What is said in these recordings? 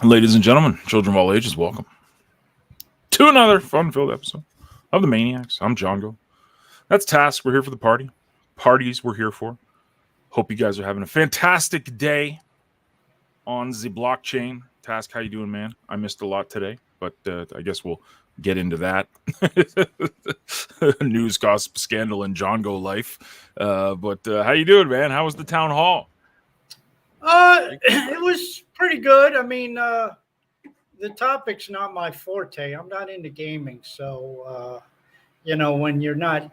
Ladies and gentlemen, children of all ages, welcome to another fun-filled episode of the Maniacs. I'm Django. That's Task. We're here for the party. Parties we're here for. Hope you guys are having a fantastic day on the blockchain. Task, how you doing, man? I missed a lot today, but I guess we'll get into that. News, gossip, scandal, and Django life. But how you doing, man? How was the town hall? It was pretty good. I mean, the topic's not my forte. I'm not into gaming, so when you're not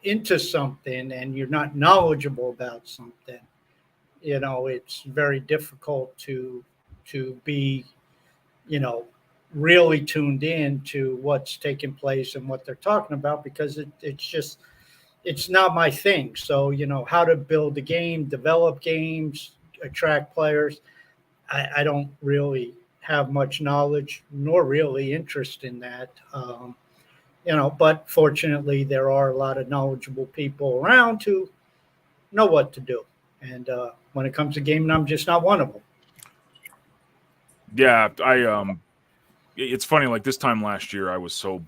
into something and you're not knowledgeable about something, it's very difficult to be, really tuned in to what's taking place and what they're talking about because it's not my thing. So, how to build a game, develop games, attract players. I don't really have much knowledge nor really interest in that. But fortunately, there are a lot of knowledgeable people around who know what to do. And when it comes to gaming, I'm just not one of them. Yeah, it's funny. Like this time last year, I was so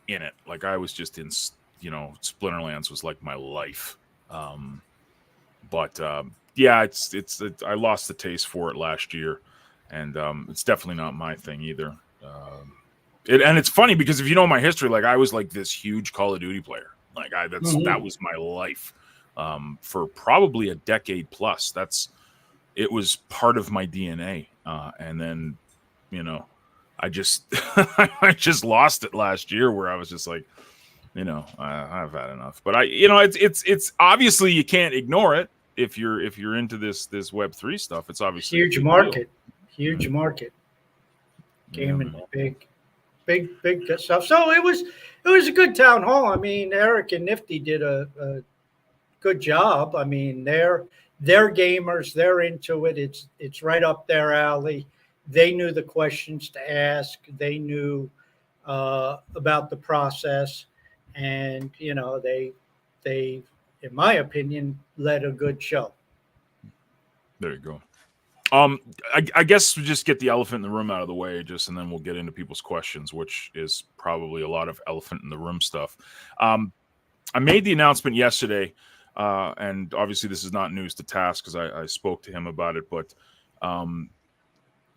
in it. Like I was just in. Splinterlands was like my life. But I lost the taste for it last year, and it's definitely not my thing either. And it's funny because if you know my history, like I was like this huge Call of Duty player. Like that was my life for probably a decade plus. It was part of my DNA, and then I just I just lost it last year where I was just like. I've had enough, but it's obviously you can't ignore it if you're into this Web3 stuff. It's obviously huge market. Gaming, big good stuff. So it was a good town hall. I mean, Eric and Nifty did a good job. I mean, they're gamers. They're into it. It's right up their alley. They knew the questions to ask. They knew about the process. And they in my opinion led a good show. There you go. I guess we just get the elephant in the room out of the way and then we'll get into people's questions, which is probably a lot of elephant in the room stuff. I made the announcement yesterday, and obviously this is not news to Task because I spoke to him about it, but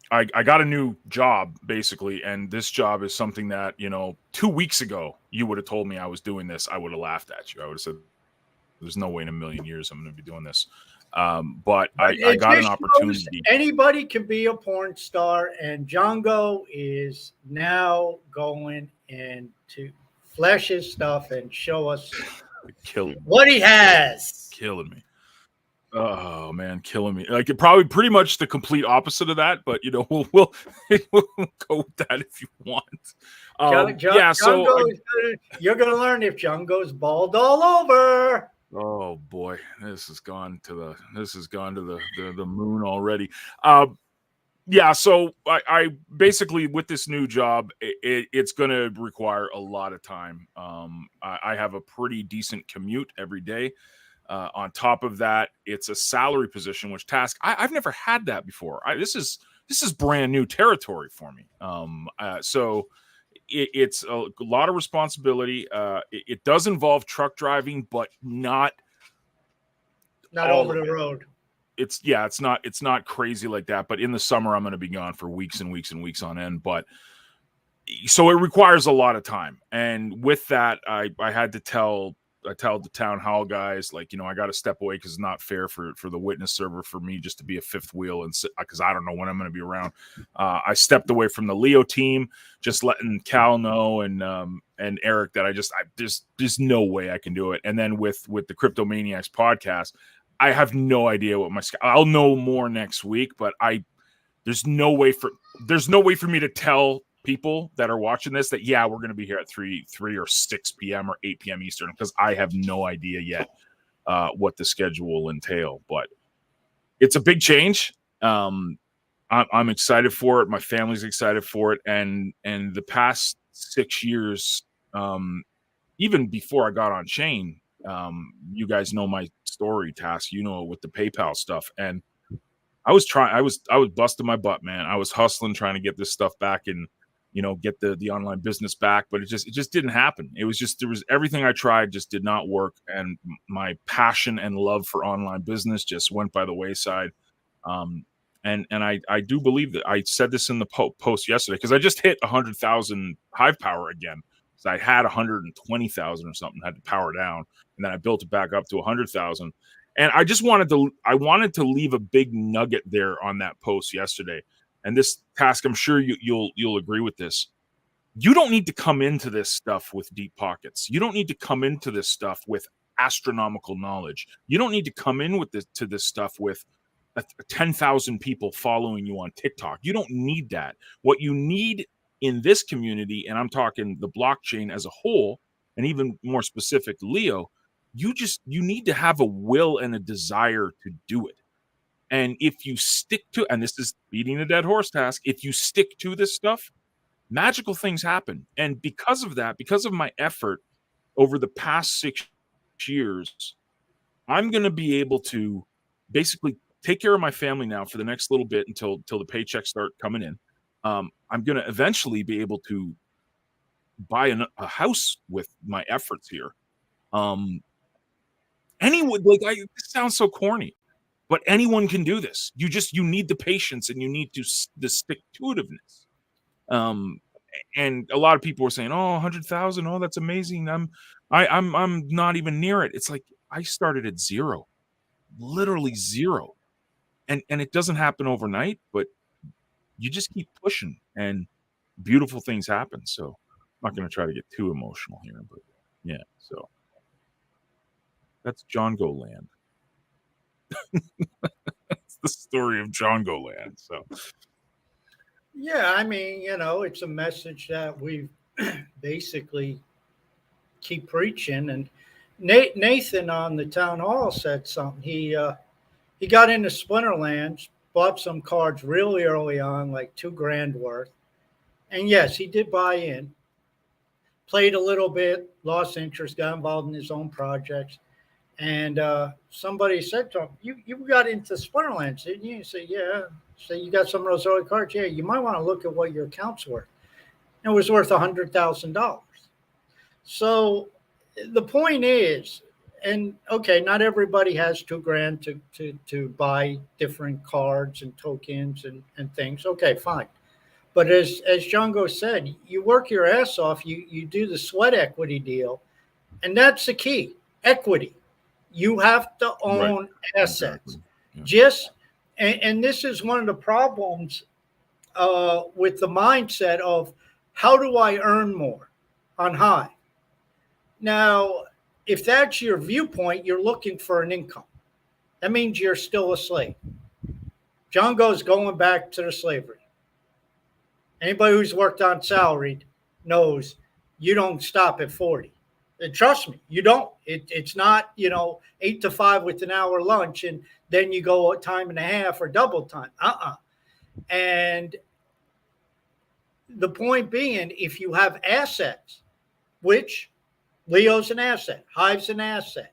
I got a new job basically, and this job is something that 2 weeks ago you would have told me I was doing this. I would have laughed at you. I would have said, "There's no way in a million years I'm going to be doing this." But I got an opportunity. Anybody can be a porn star, and Django is now going into flesh his stuff and show us what he has. Killing me. Oh man, killing me! Like it probably pretty much the complete opposite of that, but we'll go with that if you want. You're gonna learn if Django's bald all over. Oh boy, this has gone to the moon already. So I basically with this new job, it's going to require a lot of time. I have a pretty decent commute every day. On top of that, it's a salary position, which I've never had that before. This is brand new territory for me. So it's a lot of responsibility. It does involve truck driving, but not over the road. It's not crazy like that. But in the summer, I'm going to be gone for weeks and weeks and weeks on end. But so it requires a lot of time, and with that, I had to tell the town hall guys, I got to step away because it's not fair for the witness server for me just to be a fifth wheel and because I don't know when I'm going to be around. I stepped away from the Leo team, just letting Cal know and Eric that there's no way I can do it. And then with the Crypto Maniacs podcast, I have no idea what I'll know more next week, but there's no way for me to tell people that are watching this that we're going to be here at 3 or 6 p.m. or 8 p.m. Eastern because I have no idea yet what the schedule will entail, but it's a big change. I'm excited for it. My family's excited for it, and the past 6 years, even before I got on chain, you guys know my story, Task. With the PayPal stuff, and I was busting my butt, man. I was hustling, trying to get this stuff back and, get the online business back, but it just didn't happen. It was just, there was everything I tried just did not work. And my passion and love for online business just went by the wayside. And I do believe that I said this in the post yesterday, because I just hit 100,000 Hive power again. So I had 120,000 or something, had to power down, and then I built it back up to 100,000. And I just wanted to leave a big nugget there on that post yesterday. And this task, I'm sure you'll agree with this. You don't need to come into this stuff with deep pockets. You don't need to come into this stuff with astronomical knowledge. You don't need to come in to this stuff with 10,000 people following you on TikTok. You don't need that. What you need in this community, and I'm talking the blockchain as a whole, and even more specific, Leo, you need to have a will and a desire to do it. And if you stick to, and this is beating a dead horse task, if you stick to this stuff, magical things happen. And because of that, because of my effort over the past 6 years, I'm going to be able to basically take care of my family now for the next little bit until the paychecks start coming in. I'm going to eventually be able to buy a house with my efforts here. Anyone, this sounds so corny, but anyone can do this. You need the patience, and you need the stick-to-itiveness. And a lot of people were saying, "Oh, 100,000, oh, that's amazing. I'm not even near it." It's like, I started at zero, literally zero, and it doesn't happen overnight, but you just keep pushing, and beautiful things happen. So I'm not going to try to get too emotional here, but yeah. So that's John Goland. That's the story of John Goland. So Yeah, I mean, it's a message that we basically keep preaching. And Nathan on the town hall said something. He got into Splinterlands, bought some cards really early on, like $2,000 worth. And yes, he did buy in, played a little bit, lost interest, got involved in his own projects. And somebody said to him, you got into Splinterlands, didn't you? He said, yeah. So you got some of those early cards? Yeah, you might want to look at what your account's worth. And it was worth $100,000. So the point is, and okay, not everybody has $2,000 to buy different cards and tokens and things. Okay, fine. But as Django said, you work your ass off, you do the sweat equity deal, and that's the key. Equity. You have to own assets. Exactly. Yeah. And this is one of the problems with the mindset of, how do I earn more on Hive? Now, if that's your viewpoint, you're looking for an income. That means you're still a slave. Django's going back to the slavery. Anybody who's worked on salaried knows you don't stop at 40. And trust me, you don't. It's not, 8 to 5 with an hour lunch, and then you go a time and a half or double time. And the point being, if you have assets, which Leo's an asset, Hive's an asset,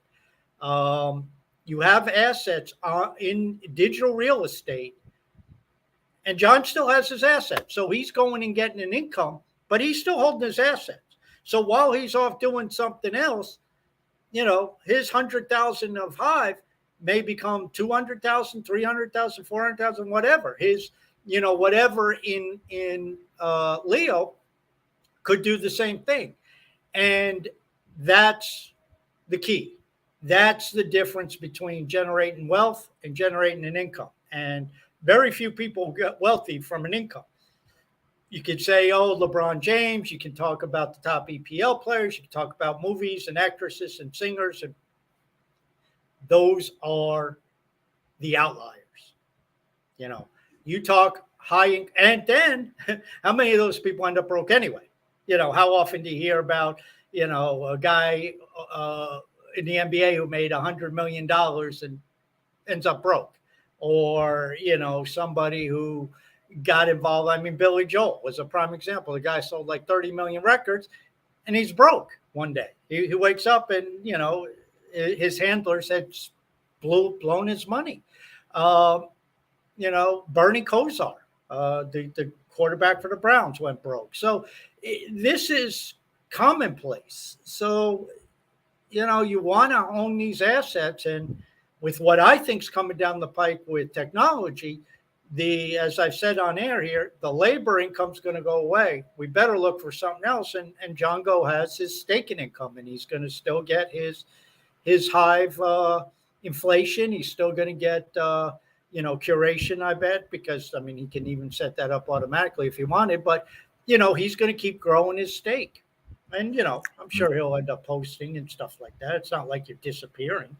you have assets in digital real estate, and John still has his assets. So he's going and getting an income, but he's still holding his assets. So while he's off doing something else, his 100,000 of Hive may become 200,000, 300,000, 400,000, whatever. His, whatever in Leo could do the same thing. And that's the key. That's the difference between generating wealth and generating an income. And very few people get wealthy from an income. You could say, oh, LeBron James. You can talk about the top EPL players. You can talk about movies and actresses and singers. And those are the outliers. You talk high, and then how many of those people end up broke anyway? How often do you hear about, a guy in the NBA who made $100 million and ends up broke? Or, somebody who got involved. I mean, Billy Joel was a prime example. The guy sold like 30 million records, and he's broke one day. He wakes up and, his handlers had blown his money. Bernie Kosar, the quarterback for the Browns, went broke. So this is commonplace. So, you want to own these assets. And with what I think is coming down the pipe with technology, as I've said on air here, the labor income's going to go away. We better look for something else. And John Go has his staking income, and he's going to still get his Hive inflation. He's still going to get, curation, I bet, because, he can even set that up automatically if he wanted. But, he's going to keep growing his stake. And, I'm sure he'll end up posting and stuff like that. It's not like you're disappearing.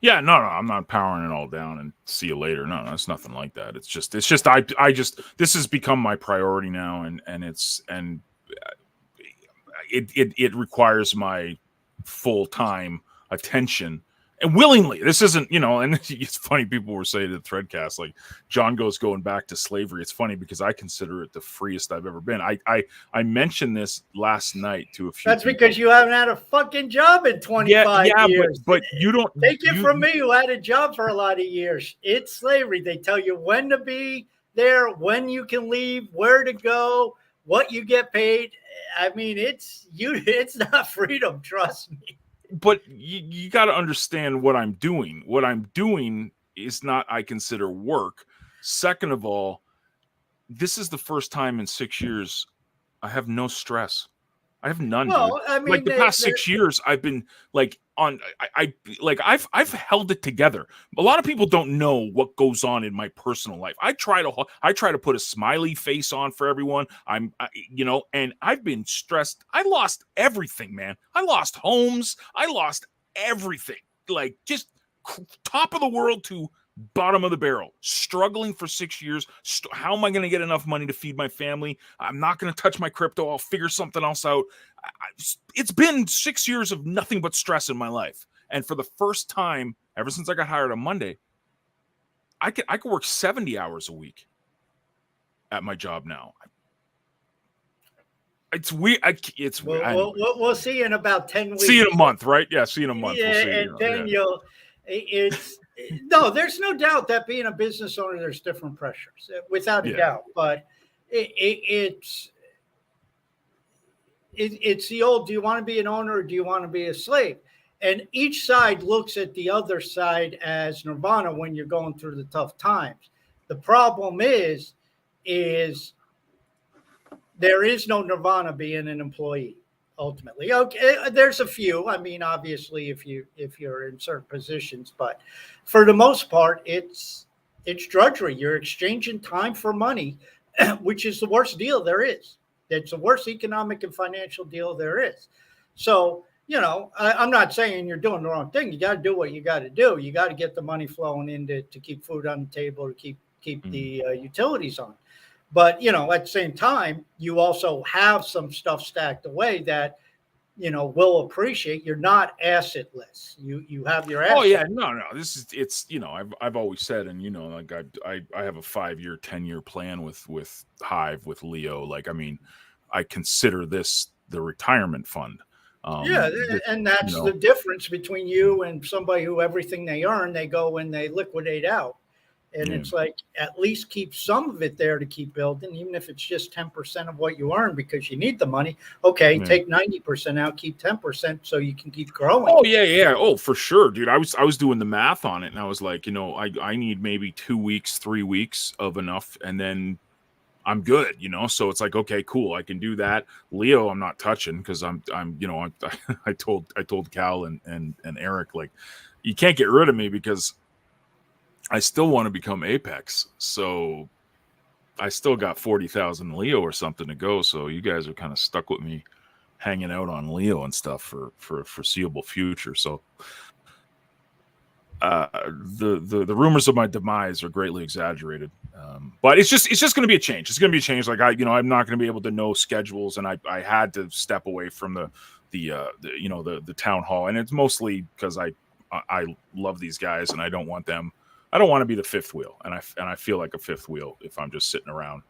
Yeah, no, I'm not powering it all down and see you later. No, it's nothing like that. It's just this has become my priority now, and it requires my full-time attention. And willingly, this isn't, and it's funny, people were saying to the Threadcast, like, John Go's going back to slavery. It's funny because I consider it the freest I've ever been. I mentioned this last night to a few That's people. Because you haven't had a fucking job in 25 years. But you don't. Take it from me, who had a job for a lot of years. It's slavery. They tell you when to be there, when you can leave, where to go, what you get paid. It's not freedom, trust me. But you got to understand what I'm doing. What I'm doing is not, I consider, work. Second of all, this is the first time in 6 years I have no stress. I have none. Well, dude. The past 6 years, I've been I've held it together. A lot of people don't know what goes on in my personal life. I try to put a smiley face on for everyone. And I've been stressed. I lost everything, man. I lost homes. I lost everything. Like, just top of the world to bottom of the barrel, struggling for 6 years. How am I going to get enough money to feed my family? I'm not going to touch my crypto. I'll figure something else out. It's been 6 years of nothing but stress in my life. And for the first time, ever since I got hired on Monday, I could work 70 hours a week at my job now. It's weird. We'll see you in about 10 weeks. See you in a month, right? Yeah, see you in a month. Yeah, we'll see, and then no, there's no doubt that being a business owner, there's different pressures, without a doubt. But it's the old, do you want to be an owner or do you want to be a slave? And each side looks at the other side as nirvana when you're going through the tough times. The problem is there is no nirvana being an employee. Ultimately, okay, there's a few. Obviously, if you're in certain positions, but for the most part, it's drudgery. You're exchanging time for money, which is the worst deal there is. It's the worst economic and financial deal there is. So, I'm not saying you're doing the wrong thing. You got to do what you got to do. You got to get the money flowing in to keep food on the table, to keep the utilities on. But, at the same time, you also have some stuff stacked away that, will appreciate. You're not assetless. You have your assets. Oh, yeah. No. I've always said, and, I have a 5-year, 10-year plan with Hive, with Leo. I consider this the retirement fund. And that's the difference between you and somebody who everything they earn, they go and they liquidate out. And it's like, at least keep some of it there to keep building, even if it's just 10% of what you earn because you need the money. Okay, take 90% out, keep 10% so you can keep growing. Oh, yeah. Oh, for sure, dude. I was doing the math on it, and I was like, I need maybe 2 weeks, 3 weeks of enough, and then I'm good, So it's like, okay, cool, I can do that. Leo, I'm not touching because I told Cal and Eric, like, you can't get rid of me because I still want to become Apex, so I still got 40,000 Leo or something to go. So you guys are kind of stuck with me hanging out on Leo and stuff for a foreseeable future. So the rumors of my demise are greatly exaggerated, but it's just going to be a change. It's going to be a change. Like I'm not going to be able to know schedules, and I had to step away from the town hall, and it's mostly because I love these guys and I don't want them. I don't want to be the fifth wheel, and I feel like a fifth wheel if I'm just sitting around.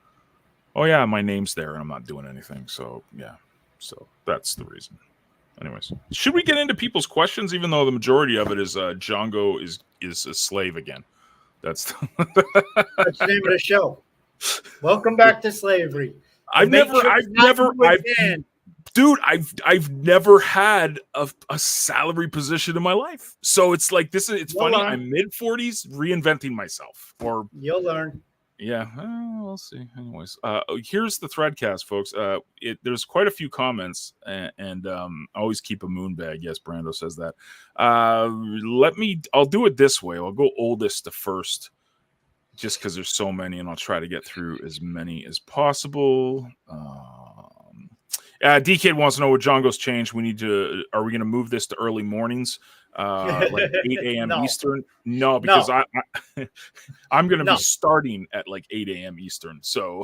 Oh yeah, my name's there and I'm not doing anything. So yeah, so that's the reason. Anyways, should we get into people's questions? Even though the majority of it is Django is a slave again. That's That's the name of the show. Welcome back to slavery. Dude, I've never had a salary position in my life. So it's like it's funny. Learn. I'm mid-40s reinventing myself. Or you'll learn. Yeah, we'll see. Anyways, here's the Threadcast, folks. There's quite a few comments, and always keep a moon bag. Yes, Brando says that. I'll do it this way. I'll go oldest to first, just because there's so many, and I'll try to get through as many as possible. D-Kid wants to know what Django's changed. Are we going to move this to early mornings? Like 8 a.m. No. Eastern? No, because No. I'm going to be starting at like 8 a.m. Eastern. So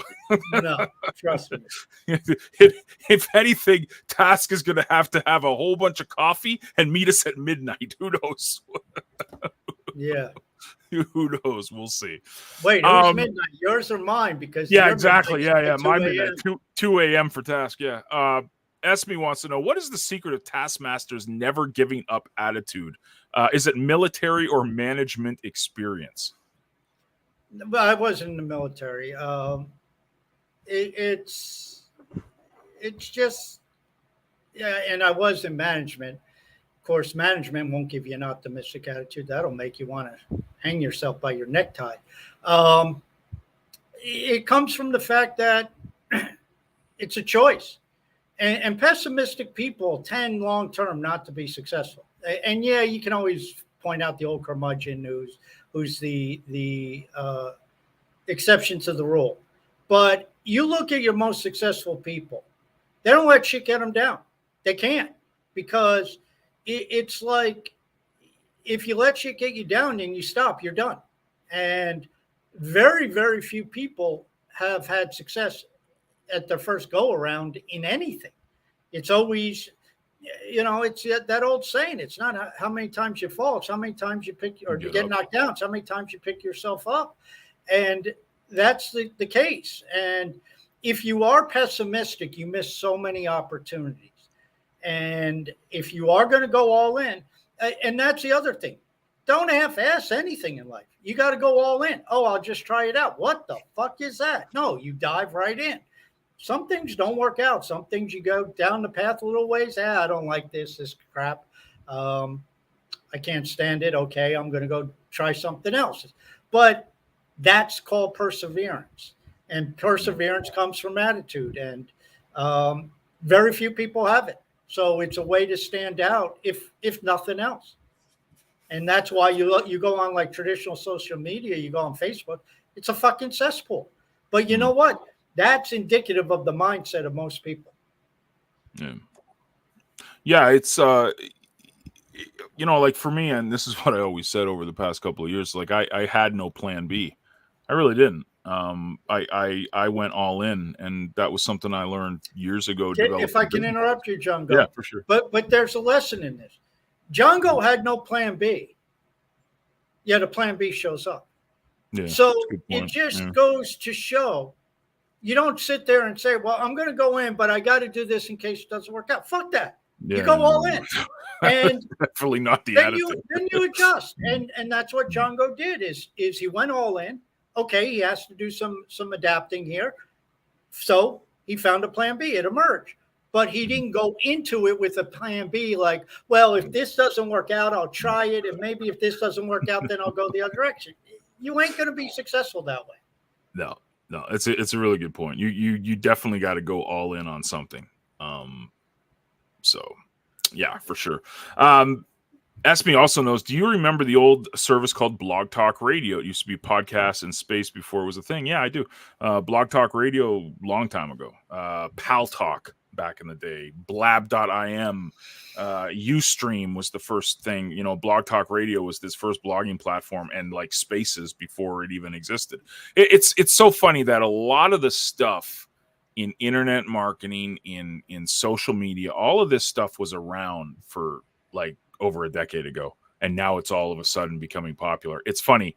no, trust me. If anything, Task is going to have a whole bunch of coffee and meet us at midnight. Who knows? Yeah. Who knows? We'll see. Wait, who's midnight? Yours or mine? Because exactly. Yeah. My midnight. 2 a.m. for Task. Yeah. Esme wants to know, what is the secret of Taskmaster's never giving up attitude? Is it military or management experience? But I wasn't in the military. It's just, and I was in management. Of course, management won't give you an optimistic attitude. That'll make you want to hang yourself by your necktie. It comes from the fact that it's a choice. And pessimistic people tend long-term not to be successful. And yeah, you can always point out the old curmudgeon who's the exception to the rule. But you look at your most successful people, they don't let shit get them down. They can't, because it's like, if you let shit get you down and you stop, you're done. And very, very few people have had success at their first go around in anything. It's always, it's that old saying. It's not how many times you fall, it's how many times you get knocked down. It's how many times you pick yourself up. And that's the case. And if you are pessimistic, you miss so many opportunities. And if you are going to go all in, and that's the other thing, don't half-ass anything in life. You got to go all in. Oh, I'll just try it out. What the fuck is that? No, you dive right in. Some things don't work out. Some things you go down the path a little ways. I don't like this crap. I can't stand it. Okay, I'm going to go try something else. But that's called perseverance. And perseverance comes from attitude. And very few people have it. So it's a way to stand out, if nothing else. And that's why you go on like traditional social media. You go on Facebook. It's a fucking cesspool. But you know what? That's indicative of the mindset of most people. Yeah, it's like for me, and this is what I always said over the past couple of years, like I had no plan B. I really didn't. I went all in, and that was something I learned years ago. If I can interrupt you, Django. Yeah, for sure. But there's a lesson in this. Django had no plan B, yet a plan B shows up. Yeah, so it just goes to show, you don't sit there and say, well, I'm going to go in, but I got to do this in case it doesn't work out. Fuck that. You go all in. And definitely not the attitude. Then you adjust. And that's what Django did is he went all in. Okay, he has to do some adapting here. So he found a plan B. It emerged. But he didn't go into it with a plan B like, well, if this doesn't work out, I'll try it. And maybe if this doesn't work out, then I'll go the other direction. You ain't going to be successful that way. No, it's a really good point. You definitely got to go all in on something. So yeah, for sure. Esme also knows, do you remember the old service called Blog Talk Radio? It used to be podcasts in space before it was a thing. Yeah, I do. Blog Talk Radio, long time ago. Pal Talk back in the day. Blab.im. Ustream was the first thing. Blog Talk Radio was this first blogging platform, and like Spaces before it even existed. It's so funny that a lot of the stuff in internet marketing, in social media, all of this stuff was around for like over a decade ago, and now it's all of a sudden becoming popular. It's funny.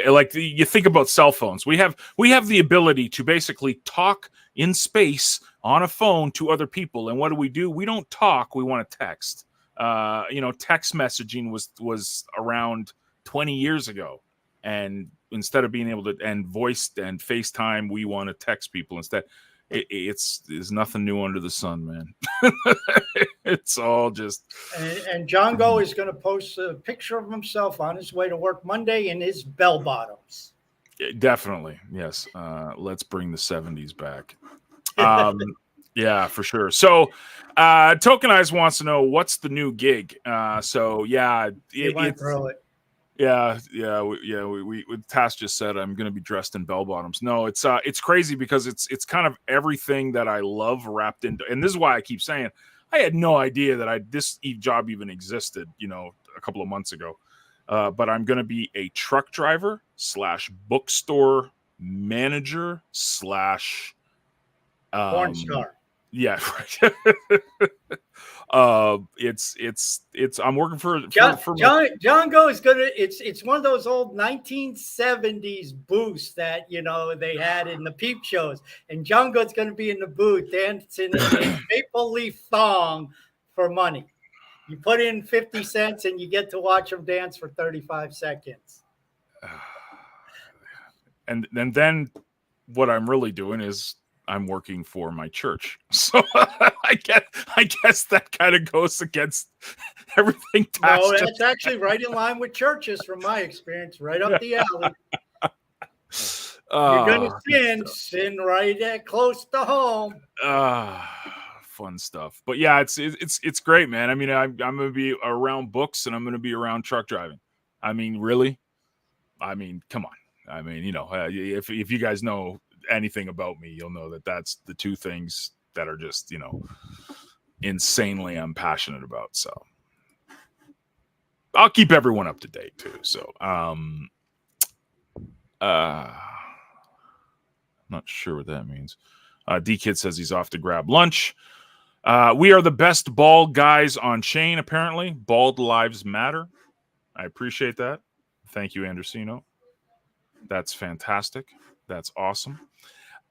Like you think about cell phones, we have the ability to basically talk in space on a phone to other people. And what do? We don't talk. We want to text. Text messaging was around 20 years ago, and instead of being able to and voice and FaceTime, we want to text people instead. It's there's nothing new under the sun, man. It's all just. And John Go is going to post a picture of himself on his way to work Monday in his bell bottoms. Definitely, yes. Let's bring the 70s back. Yeah, for sure. So, Tokenize wants to know what's the new gig. So yeah, He went through it. Yeah. We Tass just said I'm going to be dressed in bell bottoms. No, it's crazy because it's kind of everything that I love wrapped into, and this is why I keep saying I had no idea that this job even existed, a couple of months ago. But I'm going to be a truck driver / bookstore manager / porn star. Yeah, right. It's I'm working for John Go is gonna. It's one of those old 1970s booths that they had in the peep shows, and John Go's gonna be in the booth dancing in a maple leaf thong for money. You put in 50 cents and you get to watch him dance for 35 seconds. And then what I'm really doing is I'm working for my church. So I guess that kind of goes against everything. No, that's actually right in line with churches from my experience, right up the alley. You're going to sin right close to home. Fun stuff. But yeah, it's great, man. I mean, I'm going to be around books and I'm going to be around truck driving. I mean, really? I mean, come on. I mean, if you guys know anything about me, you'll know that that's the two things that are just, insanely I'm passionate about. So I'll keep everyone up to date too. So, not sure what that means. D-Kid says he's off to grab lunch. We are the best bald guys on chain, apparently. Bald lives matter. I appreciate that. Thank you, Andersino. That's fantastic. That's awesome.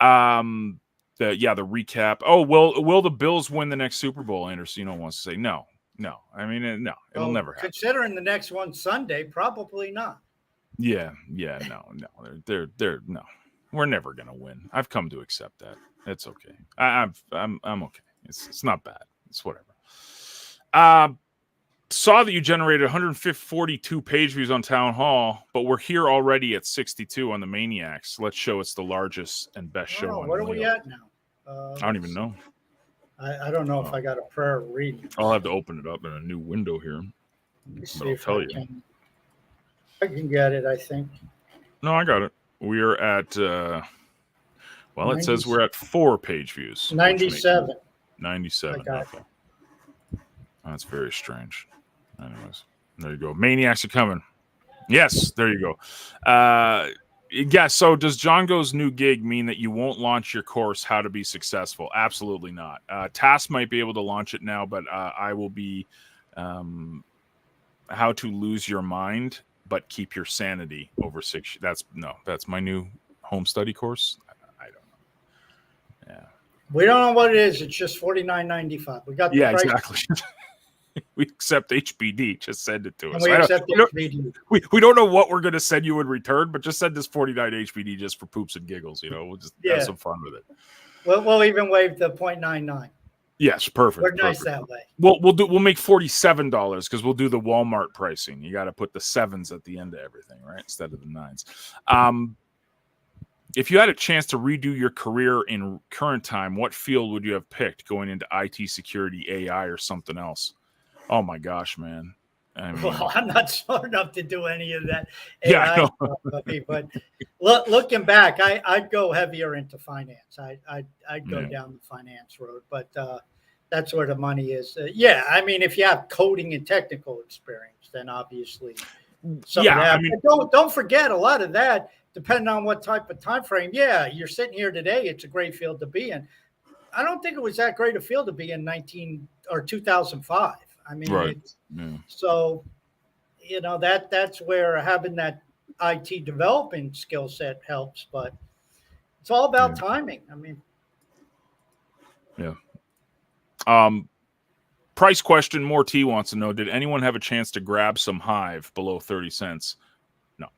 The recap. Oh, will the Bills win the next Super Bowl? Andersino wants to say no. I mean, no, it'll never happen. Considering the next one Sunday, probably not. Yeah, no. They're no. We're never gonna win. I've come to accept that. It's okay. I'm okay. It's not bad. It's whatever. Saw that you generated 142 page views on Town Hall, but we're here already at 62 on the Maniacs. Let's show it's the largest and best show on What are we at now? I don't even know. I don't know if I got a prayer reading. I'll have to open it up in a new window here. But I'll tell you. I can get it, I think. No, I got it. We are at, it says we're at 4 page views. 97. 97. Okay. That's very strange. Anyways, there you go. Maniacs are coming. Yes, there you go. So does John Go's new gig mean that you won't launch your course, How to Be Successful? Absolutely not. Tass might be able to launch it now, but I will be How to Lose Your Mind, but Keep Your Sanity over 6 years. That's my new home study course. I don't know. Yeah. We don't know what it is. It's just $49.95. We got the price. Exactly. We accept HBD. Just send it to us. We accept HBD. We don't know what we're going to send you in return, but just send us 49 HBD just for poops and giggles. We'll just have some fun with it. We'll even waive the 0.99. Yes, perfect. We're nice that way. We'll make $47 because we'll do the Walmart pricing. You got to put the 7s at the end of everything, right? Instead of the 9s. If you had a chance to redo your career in current time, what field would you have picked going into IT security, AI, or something else? Oh my gosh, man. Well, I'm not smart enough to do any of that AI stuff, but looking back, I'd go heavier into finance. I'd go down the finance road, but that's where the money is. I mean, if you have coding and technical experience, then obviously don't forget a lot of that, depending on what type of time frame. Yeah, you're sitting here today, it's a great field to be in. I don't think it was that great a field to be in 2005. I mean, right. So, that's where having that IT developing skill set helps, but it's all about timing. I mean, price question. More T wants to know: did anyone have a chance to grab some Hive below 30 cents? No.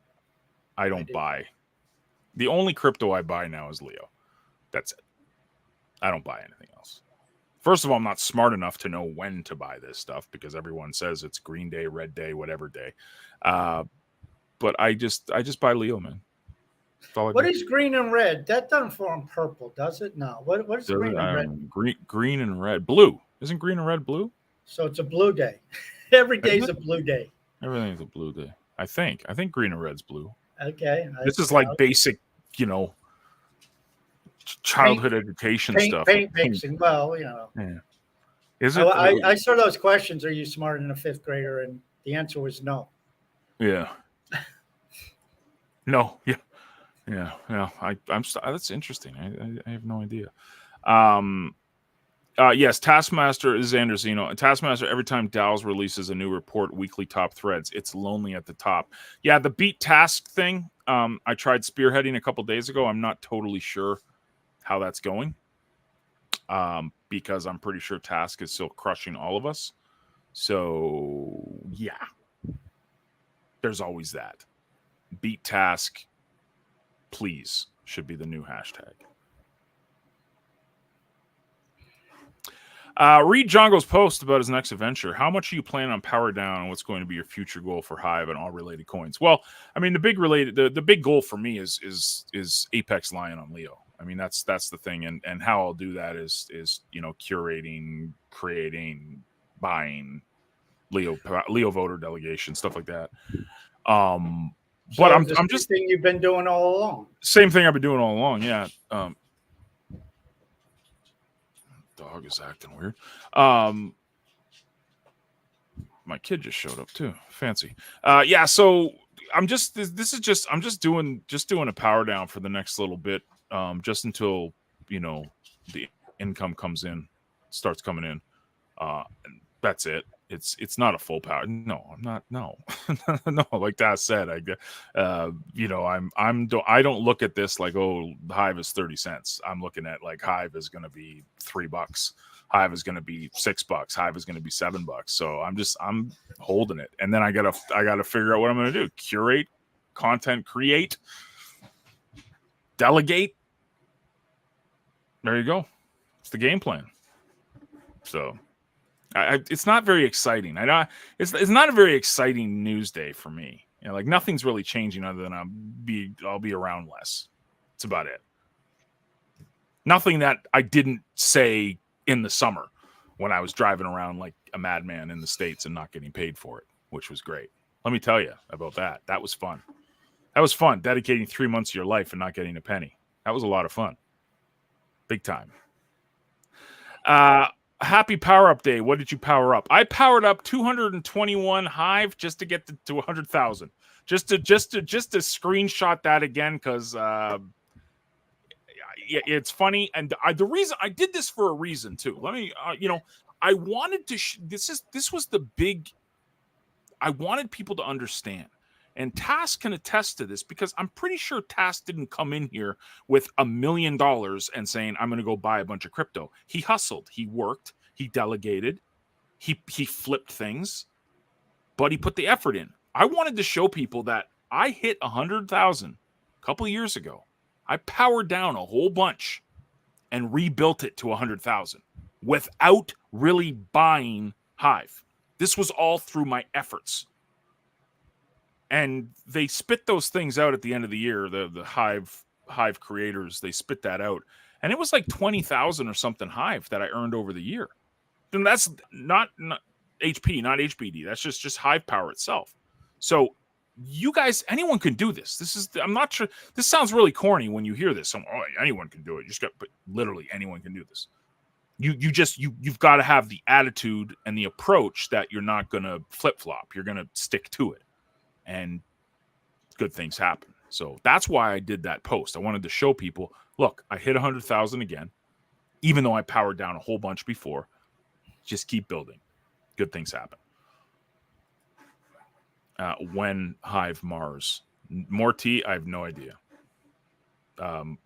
I don't buy. The only crypto I buy now is Leo. That's it. I don't buy anything else. First of all, I'm not smart enough to know when to buy this stuff because everyone says it's green day, red day, whatever day. But I just buy Leo, man. What is green and red? That doesn't form purple, does it? No. What is green and red? Green and red. Blue. Isn't green and red blue? So it's a blue day. Every day's a blue day. Everything's a blue day. I think green and red's blue. Okay. This is like basic, childhood education stuff. Paint mixing. Well, Yeah. Is it? I saw those questions. Are you smarter than a fifth grader? And the answer was no. Yeah. No. Yeah. Yeah. I'm. That's interesting. I have no idea. Yes, Taskmaster is Andersino. Taskmaster, every time Dow's releases a new report, weekly top threads, it's lonely at the top. Yeah, the beat task thing, I tried spearheading a couple days ago. I'm not totally sure how that's going because I'm pretty sure Task is still crushing all of us. So, yeah, there's always that. Beat Task, please, should be the new hashtag. Read Django's post about his next adventure. How much are you planning on Power Down, and what's going to be your future goal for Hive and all related coins? Well, I mean, the big goal for me is Apex Lion on Leo. I mean, that's the thing, and how I'll do that is curating, creating, buying Leo voter delegation, stuff like that. But I'm just thing you've been doing all along. Same thing I've been doing all along. Yeah. Dog is acting weird. My kid just showed up too. Fancy. Yeah. So I'm just doing a power down for the next little bit. Just until the income starts coming in. And that's it. It's not a full power. No, I'm not. No, no. Like Dad said, I don't look at this like, oh, Hive is 30 cents. I'm looking at like Hive is going to be $3. Hive is going to be $6. Hive is going to be $7. So I'm holding it, and then I gotta figure out what I'm going to do. Curate content, create, delegate. There you go. It's the game plan. So. It's not very exciting. It's not a very exciting news day for me. Like nothing's really changing other than I'll be around less. That's about it. Nothing that I didn't say in the summer when I was driving around like a madman in the States and not getting paid for it, which was great. Let me tell you about that. That was fun. That was fun. Dedicating 3 months of your life and not getting a penny. That was a lot of fun. Big time. Happy power up day. What did you power up? I powered up 221 Hive just to get to 100,000. Just to screenshot that again because it's funny, and the reason I did this for a reason too. Let me, I wanted to. This was the big. I wanted people to understand. And Task can attest to this because I'm pretty sure Task didn't come in here with $1 million and saying, I'm going to go buy a bunch of crypto. He hustled. He worked. He delegated. He flipped things. But he put the effort in. I wanted to show people that I hit 100,000 a couple of years ago. I powered down a whole bunch and rebuilt it to 100,000 without really buying Hive. This was all through my efforts. And they spit those things out at the end of the year. The Hive creators, they spit that out, and it was like 20,000 or something Hive that I earned over the year. And that's not HP, not HBD. That's just Hive power itself. So you guys, anyone can do this. I'm not sure. This sounds really corny when you hear this. Anyone can do it. But literally anyone can do this. You've got to have the attitude and the approach that you're not going to flip flop. You're going to stick to it. And good things happen. So that's why I did that post. I wanted to show people, look, I hit 100,000 again, even though I powered down a whole bunch before. Just keep building. Good things happen. When Hive Mars. More tea, I have no idea.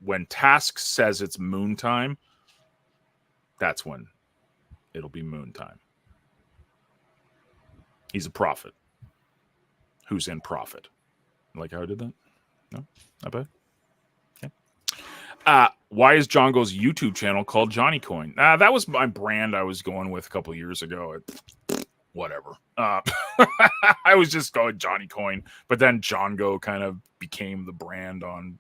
When Task says it's moon time, that's when it'll be moon time. He's a prophet. Who's in profit. Like how I did that? No, not bad. Okay. Why is Jongo's YouTube channel called Johnny Coin? That was my brand I was going with a couple years ago. Whatever. I was just going Johnny Coin, but then Jongo kind of became the brand on.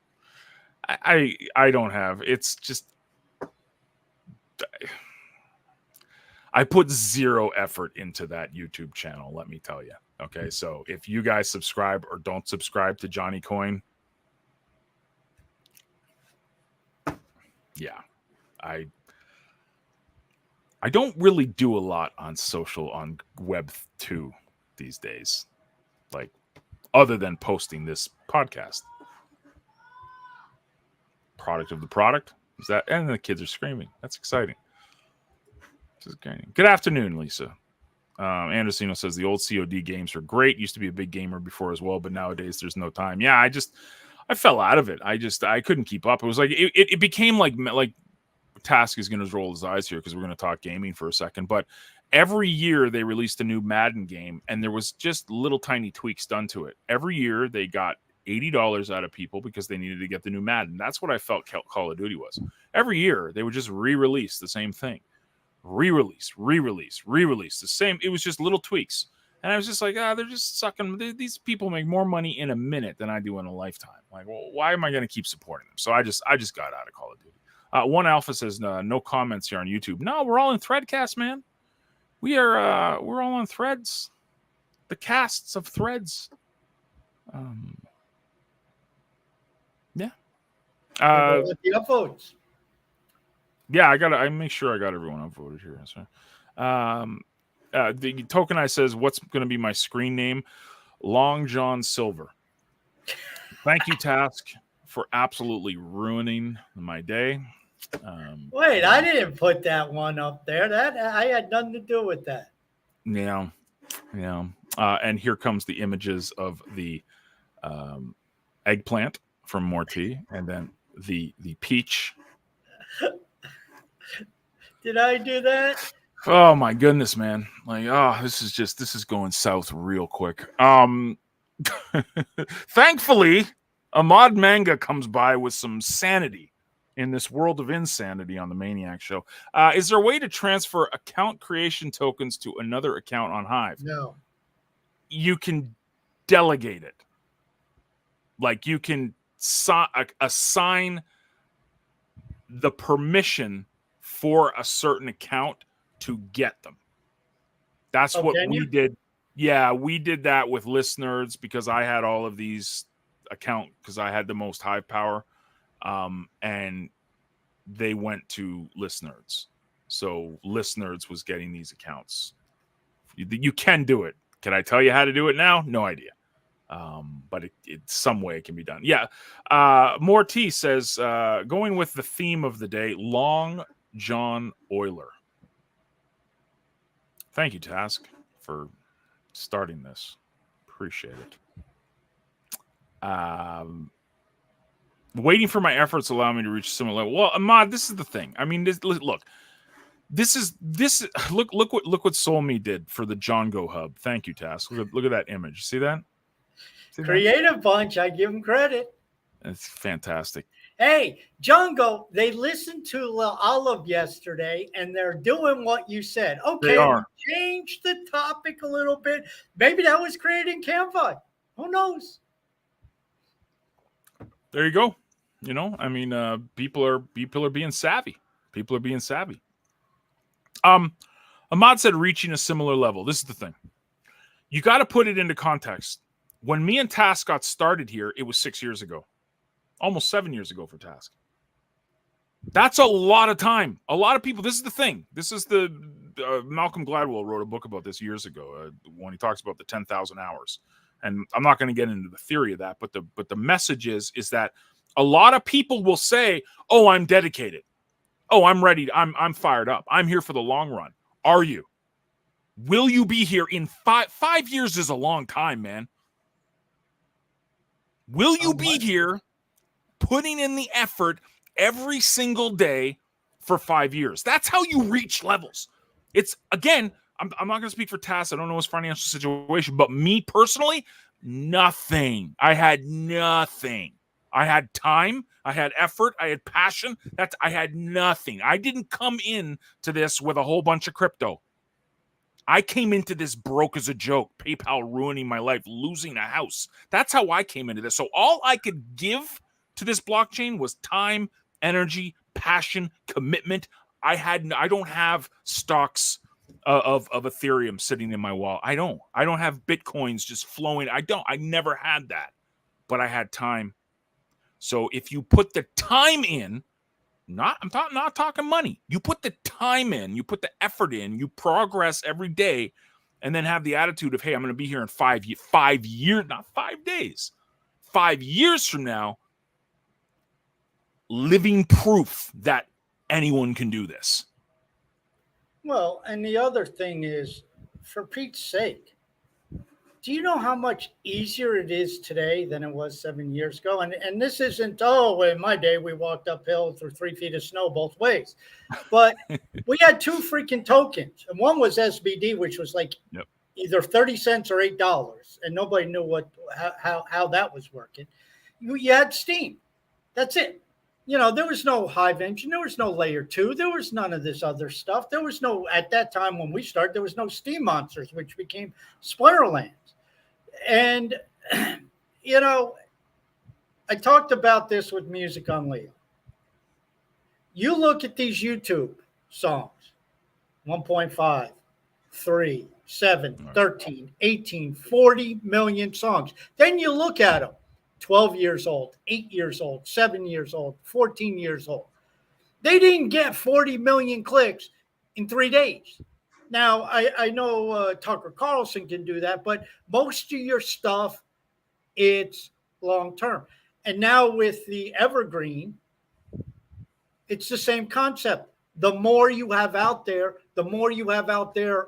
I don't have. It's just I put zero effort into that YouTube channel. Let me tell you. Okay, so if you guys subscribe or don't subscribe to Johnny Coin, yeah, I don't really do a lot on social on Web 2 these days, like other than posting this podcast. Product of the product is that, and the kids are screaming. That's exciting. Good afternoon, Lisa. Andersino says the old COD games were great. Used to be a big gamer before as well, but nowadays there's no time. Yeah, I fell out of it. I couldn't keep up. It was like it became like Task is going to roll his eyes here because we're going to talk gaming for a second. But every year they released a new Madden game, and there was just little tiny tweaks done to it. Every year they got $80 out of people because they needed to get the new Madden. That's what I felt Call of Duty was. Every year they would just re-release the same thing. Re-release the same. It was just little tweaks. And I was just like, they're just sucking. These people make more money in a minute than I do in a lifetime. Like, well, why am I going to keep supporting them? So I just got out of Call of Duty. One Alpha says no comments here on YouTube. No, we're all in Threadcast, man. We're all on Threads. The casts of Threads. Yeah. The upvotes. Yeah, I make sure I got everyone upvoted here. So, the Tokenized says, what's going to be my screen name? Long John Silver. Thank you, Task, for absolutely ruining my day. Wait, I didn't put that one up there. That I had nothing to do with that. Yeah. And here comes the images of the eggplant from Morty, and then the peach. Did I do that? Oh my goodness, man! Like, this is going south real quick. Thankfully, Ahmad Manga comes by with some sanity in this world of insanity on the Maniac Show. Is there a way to transfer account creation tokens to another account on Hive? No. You can delegate it. Like, you can assign the permission for a certain account to get them. That's what we did. Yeah, we did that with List Nerds because I had all of these accounts because I had the most Hive power. And they went to List Nerds. So List Nerds was getting these accounts. You can do it. Can I tell you how to do it now? No idea. But it's some way it can be done. Yeah. Morty says, going with the theme of the day, Long John Euler. Thank you, Task, for starting this. Appreciate it. Waiting for my efforts allow me to reach a similar level. Well, Ahmad, this is the thing. I mean, look. Look what SoulMe did for the Jongo Hub. Thank you, Task. Look at that image. See that? Creative bunch. I give them credit. It's fantastic. Hey, Jongo, they listened to Olive yesterday, and they're doing what you said. Okay, change the topic a little bit. Maybe that was created in Canva. Who knows? There you go. You know, I mean, people are being savvy. People are being savvy. Ahmad said reaching a similar level. This is the thing. You got to put it into context. When me and Task got started here, it was 6 years ago. Almost 7 years ago for Task. That's a lot of time. A lot of people, this is the thing. This is the Malcolm Gladwell wrote a book about this years ago when he talks about the 10,000 hours. And I'm not going to get into the theory of that, but the message is that a lot of people will say, "Oh, I'm dedicated. Oh, I'm ready. I'm fired up. I'm here for the long run." Are you? Will you be here in 5 years? Is a long time, man. Will you be here putting in the effort every single day for 5 years? That's how you reach levels. It's, again, I'm not going to speak for Tass. I don't know his financial situation, but me personally, nothing. I had nothing. I had time, I had effort, I had passion. I had nothing. I didn't come in to this with a whole bunch of crypto. I came into this broke as a joke, PayPal ruining my life, losing a house. That's how I came into this. So all I could give to this blockchain was time, energy, passion, commitment. I don't have stocks of Ethereum sitting in my wallet. I don't have Bitcoins just flowing. I never had that, but I had time. So if you put the time in, not talking money. You put the time in, you put the effort in, you progress every day, and then have the attitude of, hey, I'm going to be here in 5 years, not 5 days, 5 years from now, living proof that anyone can do this. Well, and the other thing is, for Pete's sake, do you know how much easier it is today than it was 7 years ago? And this isn't, in my day, we walked uphill through 3 feet of snow both ways. But we had 2 freaking tokens. And one was SBD, which was like either 30 cents or $8. And nobody knew how that was working. You had Steam. That's it. There was no Hive engine. There was no layer 2. There was none of this other stuff. There was no, at that time when we started, there was no Steam monsters, which became Splatterlands. And, I talked about this with Music on Leo. You look at these YouTube songs, 1.5, 3, 7, 13, 18, 40 million songs. Then you look at them, 12 years old, 8 years old, 7 years old, 14 years old. They didn't get 40 million clicks in 3 days. Now, I know Tucker Carlson can do that, but most of your stuff, it's long-term. And now with the Evergreen, it's the same concept. The more you have out there,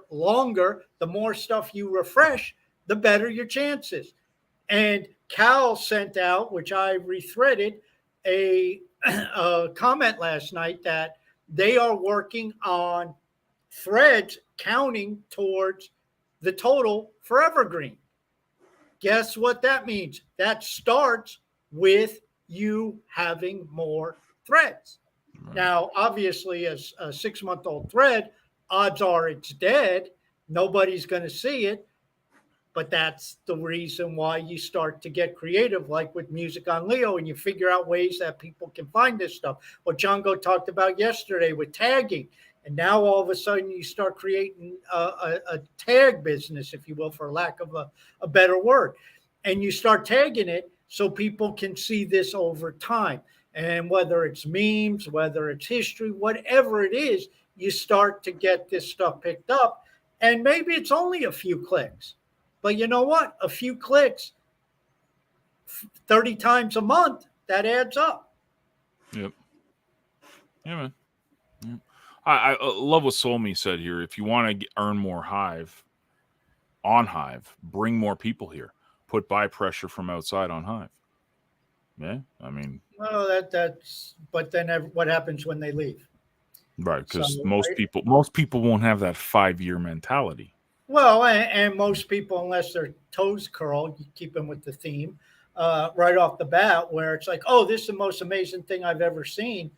longer, the more stuff you refresh, the better your chances. And Cal sent out, which I rethreaded, a comment last night that they are working on threads counting towards the total for Evergreen. Guess what that means? That starts with you having more threads. Right. Now, obviously, as a 6-month-old thread, odds are it's dead. Nobody's going to see it. But that's the reason why you start to get creative, like with Music on Leo, and you figure out ways that people can find this stuff. What Django talked about yesterday with tagging. And now all of a sudden you start creating a tag business, if you will, for lack of a better word. And you start tagging it so people can see this over time. And whether it's memes, whether it's history, whatever it is, you start to get this stuff picked up. And maybe it's only a few clicks. But you know what? A few clicks 30 times a month, that adds up. Yep. Yeah, man. Yep. I love what Solmi said here. If you want to earn more Hive, bring more people here. Put buy pressure from outside on Hive. Yeah, I mean. Well, that's. But then what happens when they leave? Right, because most people won't have that 5-year mentality. Well, and most people, unless their toes curl, you keep them with the theme right off the bat, where it's like, oh, this is the most amazing thing I've ever seen.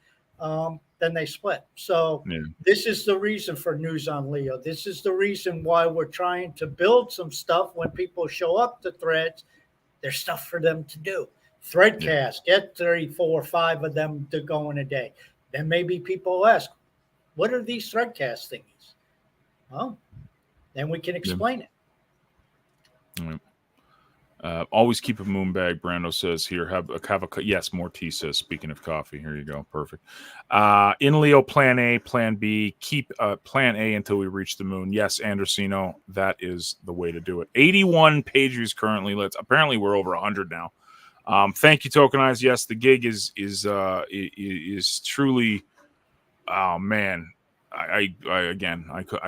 Then they split. So This is the reason for News on Leo. This is the reason why we're trying to build some stuff. When people show up to threads, there's stuff for them to do. Threadcast, get 3, 4, 5 of them to go in a day. Then maybe people ask, what are these Threadcast thingies? Well, then we can explain it. Always keep a moon bag, Brando says here. Have a yes, more tea says, speaking of coffee. Here you go. Perfect. In Leo, plan A, plan B. Keep plan A until we reach the moon. Yes, Andersino, that is the way to do it. 81 pages currently. Apparently we're over 100 now. Thank you, Tokenize. Yes, the gig is truly, oh man. I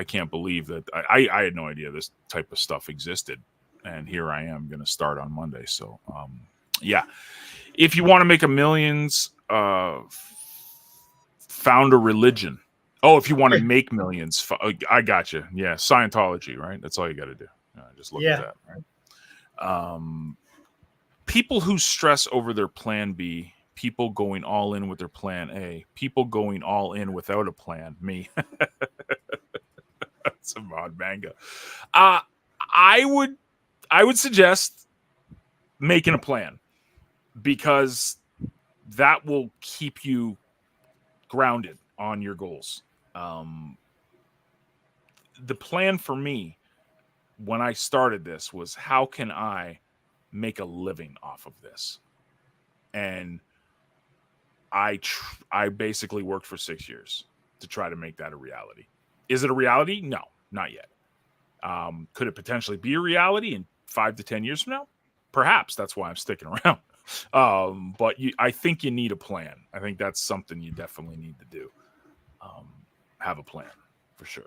can't believe that I had no idea this type of stuff existed. And here I am going to start on Monday. So, yeah, if you want to make millions, found a religion. Oh, if you want to make millions, I got you. Yeah, Scientology, right? That's all you got to do. Just look at that, right? people who stress over their plan B, people going all in with their plan A, people going all in without a plan. Me. That's a odd manga. I would suggest making a plan, because that will keep you grounded on your goals. The plan for me when I started this was, how can I make a living off of this? And I basically worked for 6 years to try to make that a reality. Is it a reality? No, not yet. Could it potentially be a reality in 5 to 10 years from now? Perhaps. That's why I'm sticking around. But I think you need a plan. I think that's something you definitely need to do. Have a plan for sure.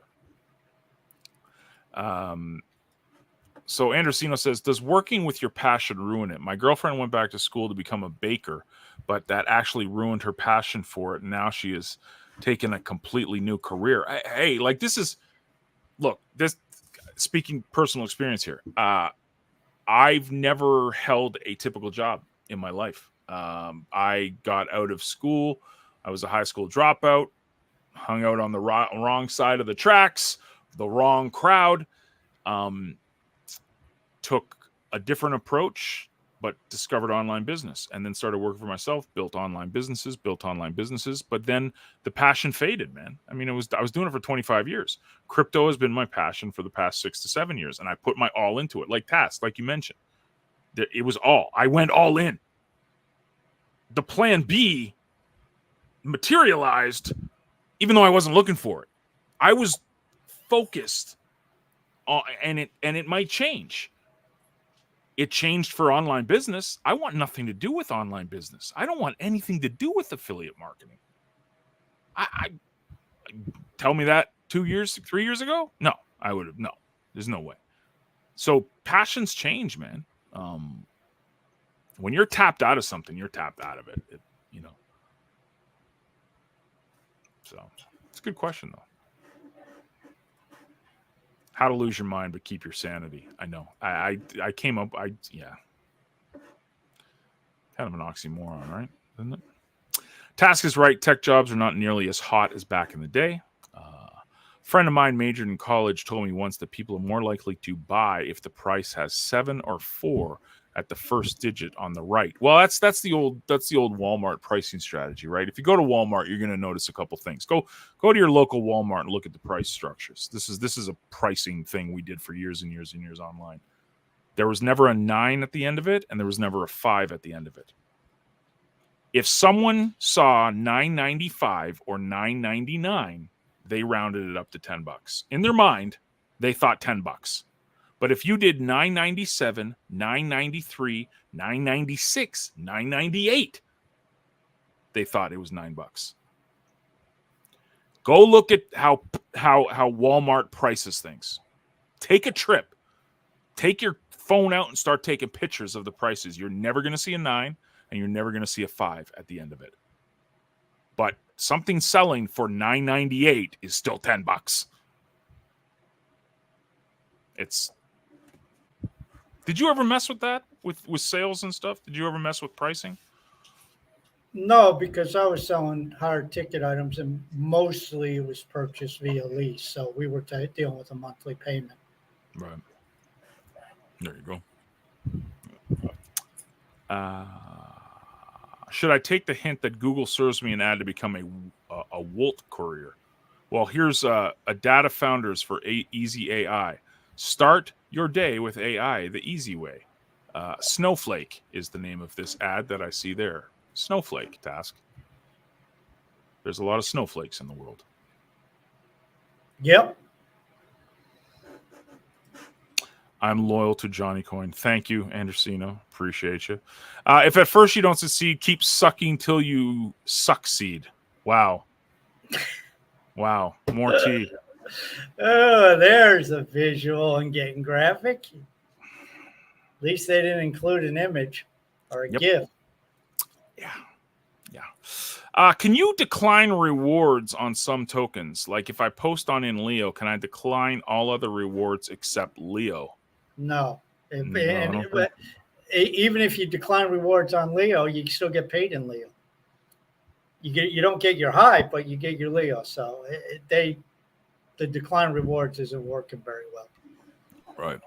So Andersino says, does working with your passion ruin it? My girlfriend went back to school to become a baker, but that actually ruined her passion for it. And now she is taking a completely new career. Hey, like this, speaking personal experience here. I've never held a typical job in my life. I got out of school. I was a high school dropout, hung out on the wrong side of the tracks, the wrong crowd, took a different approach, but discovered online business, and then started working for myself, built online businesses. But then the passion faded, man. I mean, I was doing it for 25 years. Crypto has been my passion for the past 6 to 7 years. And I put my all into it, like Task, like you mentioned. It was all. I went all in. The plan B materialized, even though I wasn't looking for it. I was focused on, and it might change. It changed for online business. I want nothing to do with online business. I don't want anything to do with affiliate marketing. I tell me that 2 years, 3 years ago? No, I would have. No, there's no way. So passions change, man. When you're tapped out of something, you're tapped out of it. So it's a good question, though. How to lose your mind but keep your sanity. I know. I came up. Yeah. Kind of an oxymoron, right? Isn't it? Task is right. Tech jobs are not nearly as hot as back in the day. A friend of mine majored in college told me once that people are more likely to buy if the price has 7 or 4 at the first digit on the right. Well, that's the old Walmart pricing strategy, right? If you go to Walmart, you're going to notice a couple things. Go to your local Walmart and look at the price structures. This is a pricing thing we did for years and years and years online. There was never a 9 at the end of it, and there was never a 5 at the end of it. If someone saw $9.95 or $9.99, they rounded it up to $10. In their mind, they thought $10. But if you did $9.97, $9.93, $9.96, $9.98, they thought it was $9. Go look at how Walmart prices things. Take a trip. Take your phone out and start taking pictures of the prices. You're never going to see a 9, and you're never going to see a 5 at the end of it. But something selling for $9.98 is still $10. Did you ever mess with that with sales and stuff? Did you ever mess with pricing? No, because I was selling higher ticket items, and mostly it was purchased via lease. So we were dealing with a monthly payment. Right. There you go. Should I take the hint that Google serves me an ad to become a Wolt courier? Well, here's a data founders for Easy AI. Start your day with AI the easy way. Snowflake is the name of this ad that I see there. Snowflake, Task. There's a lot of snowflakes in the world. Yep. I'm loyal to Johnny Coin. Thank you, Andersino. Appreciate you. If at first you don't succeed, keep sucking till you succeed. Wow. Wow. More tea. Oh, there's a visual and getting graphic. At least they didn't include an image or a GIF. Yeah. Can you decline rewards on some tokens? Like if I post on in Leo, can I decline all other rewards except Leo? No. even if you decline rewards on Leo, you still get paid in Leo. You don't get your high, but you get your Leo. So the decline rewards isn't working very well. Right.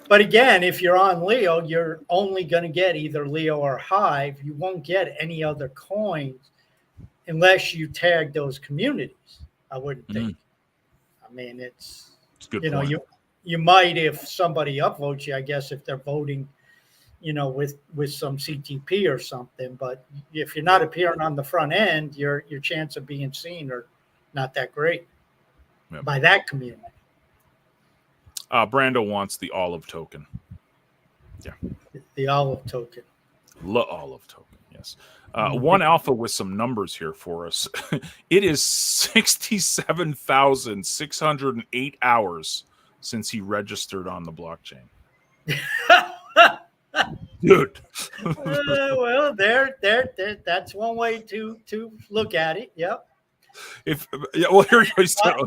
But again, if you're on Leo, you're only going to get either Leo or Hive. You won't get any other coins unless you tag those communities. I wouldn't think. I mean, it's a good you know, point. you might, if somebody upvotes you, I guess, if they're voting, with some CTP or something. But if you're not appearing on the front end, your chance of being seen are not that great by that community. Brando wants the olive token. Yeah. The olive token. The olive token, yes. One alpha with some numbers here for us. It is 67,608 hours since he registered on the blockchain. Dude. Well, that's one way to look at it. Yep. Here you go.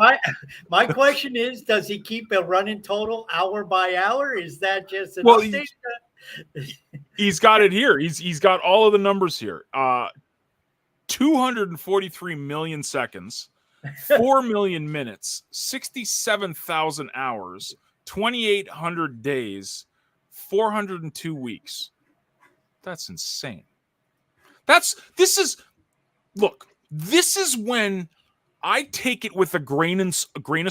My question is, does he keep a running total hour by hour? Is that just an update? He's got it here. He's got all of the numbers here. 243 million seconds, 4 million minutes, 67,000 hours, 2,800 days, 402 weeks. That's insane. This is when I take it with a grain of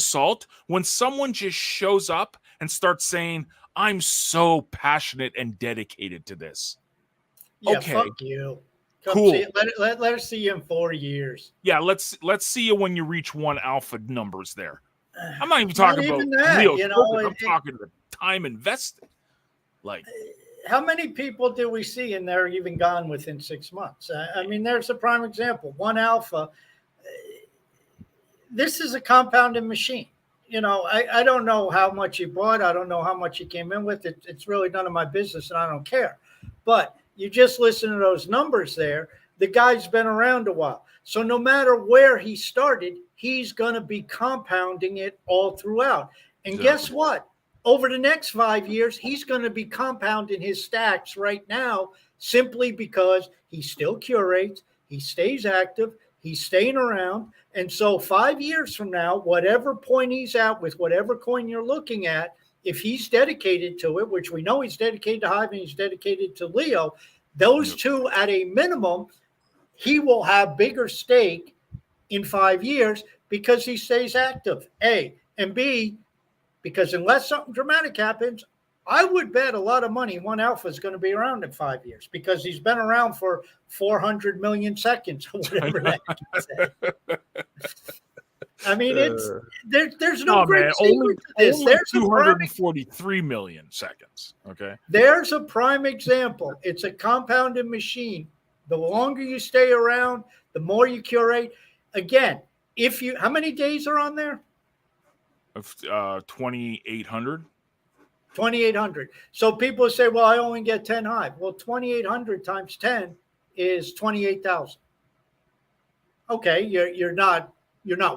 salt when someone just shows up and starts saying, I'm so passionate and dedicated to this. Yeah, okay. Fuck you. Cool. Let us see you in 4 years. Yeah, let's see you when you reach one alpha numbers there. I'm not even talking about that, Leo. I'm talking the time invested. Like, how many people do we see and they're even gone within 6 months? I mean, there's a prime example. One alpha. This is a compounding machine. I don't know how much you bought. I don't know how much you came in with. It's really none of my business, and I don't care. But you just listen to those numbers there. The guy's been around a while. So no matter where he started, he's going to be compounding it all throughout. And guess what? Over the next 5 years, he's going to be compounding his stacks right now simply because he still curates, he stays active, he's staying around. And so 5 years from now, whatever point he's at with whatever coin you're looking at, if he's dedicated to it, which we know he's dedicated to Hive and he's dedicated to Leo, those two at a minimum, he will have bigger stake in 5 years because he stays active, A. And B, because unless something dramatic happens, I would bet a lot of money one alpha is going to be around in 5 years because he's been around for 400 million seconds or whatever that is. I mean, there's no great secret to this. There's 243 million seconds. Okay. There's a prime example. It's a compounded machine. The longer you stay around, the more you curate. Again, how many days are on there? 2,800. 2,800. So people say, well, I only get 10 Hive. Well, 2,800 times 10 is 28,000. Okay, you're not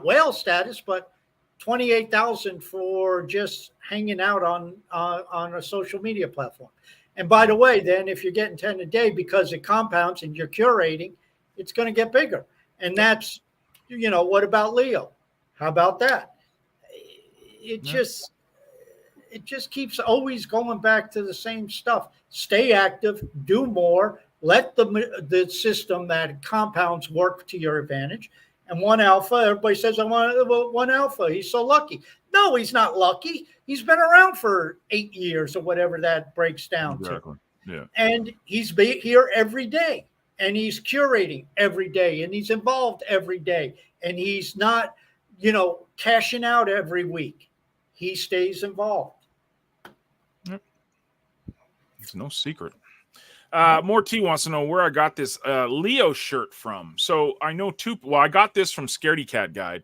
whale status, but 28,000 for just hanging out on a social media platform. And by the way, then if you're getting 10 a day because it compounds and you're curating, it's going to get bigger. And that's, what about Leo? How about that? It just keeps always going back to the same stuff. Stay active, do more, let the system that compounds work to your advantage. And one alpha, everybody says, I want one alpha. He's so lucky. No, he's not lucky. He's been around for 8 years or whatever that breaks down to. Yeah. And he's here every day. And he's curating every day. And he's involved every day. And he's not, cashing out every week. He stays involved. It's no secret. More T wants to know where I got this Leo shirt from. So I know I got this from Scaredy Cat Guide.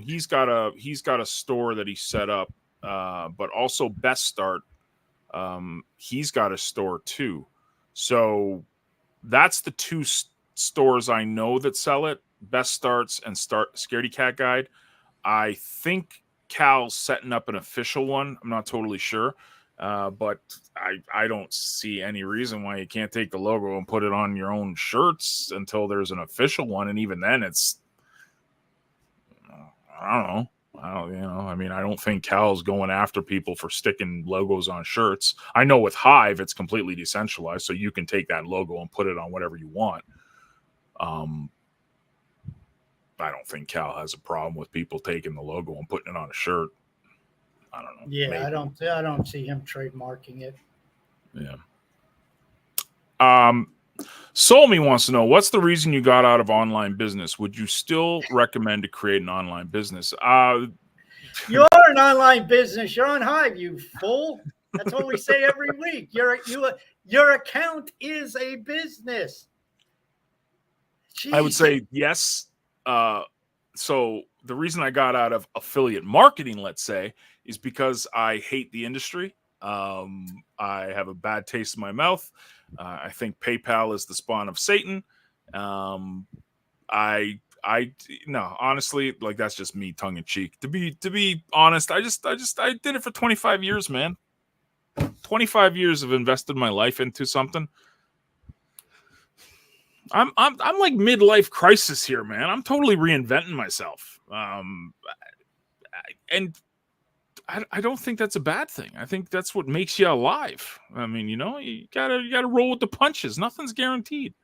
He's got a store that he set up, but also Best Start. He's got a store too. So that's the two stores I know that sell it: Best Starts and Scaredy Cat Guide. I think Cal's setting up an official one. I'm not totally sure. But I don't see any reason why you can't take the logo and put it on your own shirts until there's an official one. And even then, it's, I don't know. I mean, I don't think Cal's going after people for sticking logos on shirts. I know with Hive, it's completely decentralized, so you can take that logo and put it on whatever you want. I don't think Cal has a problem with people taking the logo and putting it on a shirt. I don't know. Yeah, maybe. I don't see him trademarking it. Yeah. Solmy wants to know, what's the reason you got out of online business? Would you still recommend to create an online business? You're an online business. You're on Hive, you fool. That's what we say every week. Your account is a business. Jeez. I would say yes. So the reason I got out of affiliate marketing, let's say, is because I hate the industry. I have a bad taste in my mouth. I think PayPal is the spawn of Satan. No, honestly, like, that's just me tongue in cheek. To be honest, I did it for 25 years, man. 25 years of invested my life into something. I'm like midlife crisis here, man. I'm totally reinventing myself. And I don't think that's a bad thing. I think that's what makes you alive. I mean, you gotta roll with the punches. Nothing's guaranteed.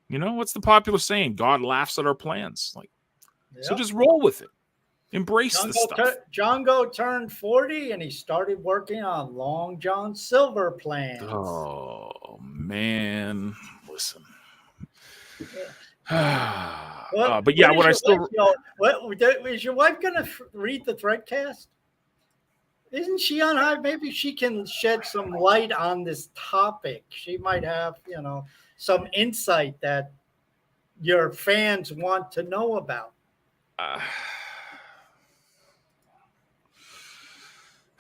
What's the popular saying? God laughs at our plans. So just roll with it. Embrace the stuff. Django turned 40 and he started working on Long John Silver plans. Oh man, listen. But yeah, what I still. Is your wife gonna read the Threadcast? Isn't she on Hive? Maybe she can shed some light on this topic. She might have, some insight that your fans want to know about.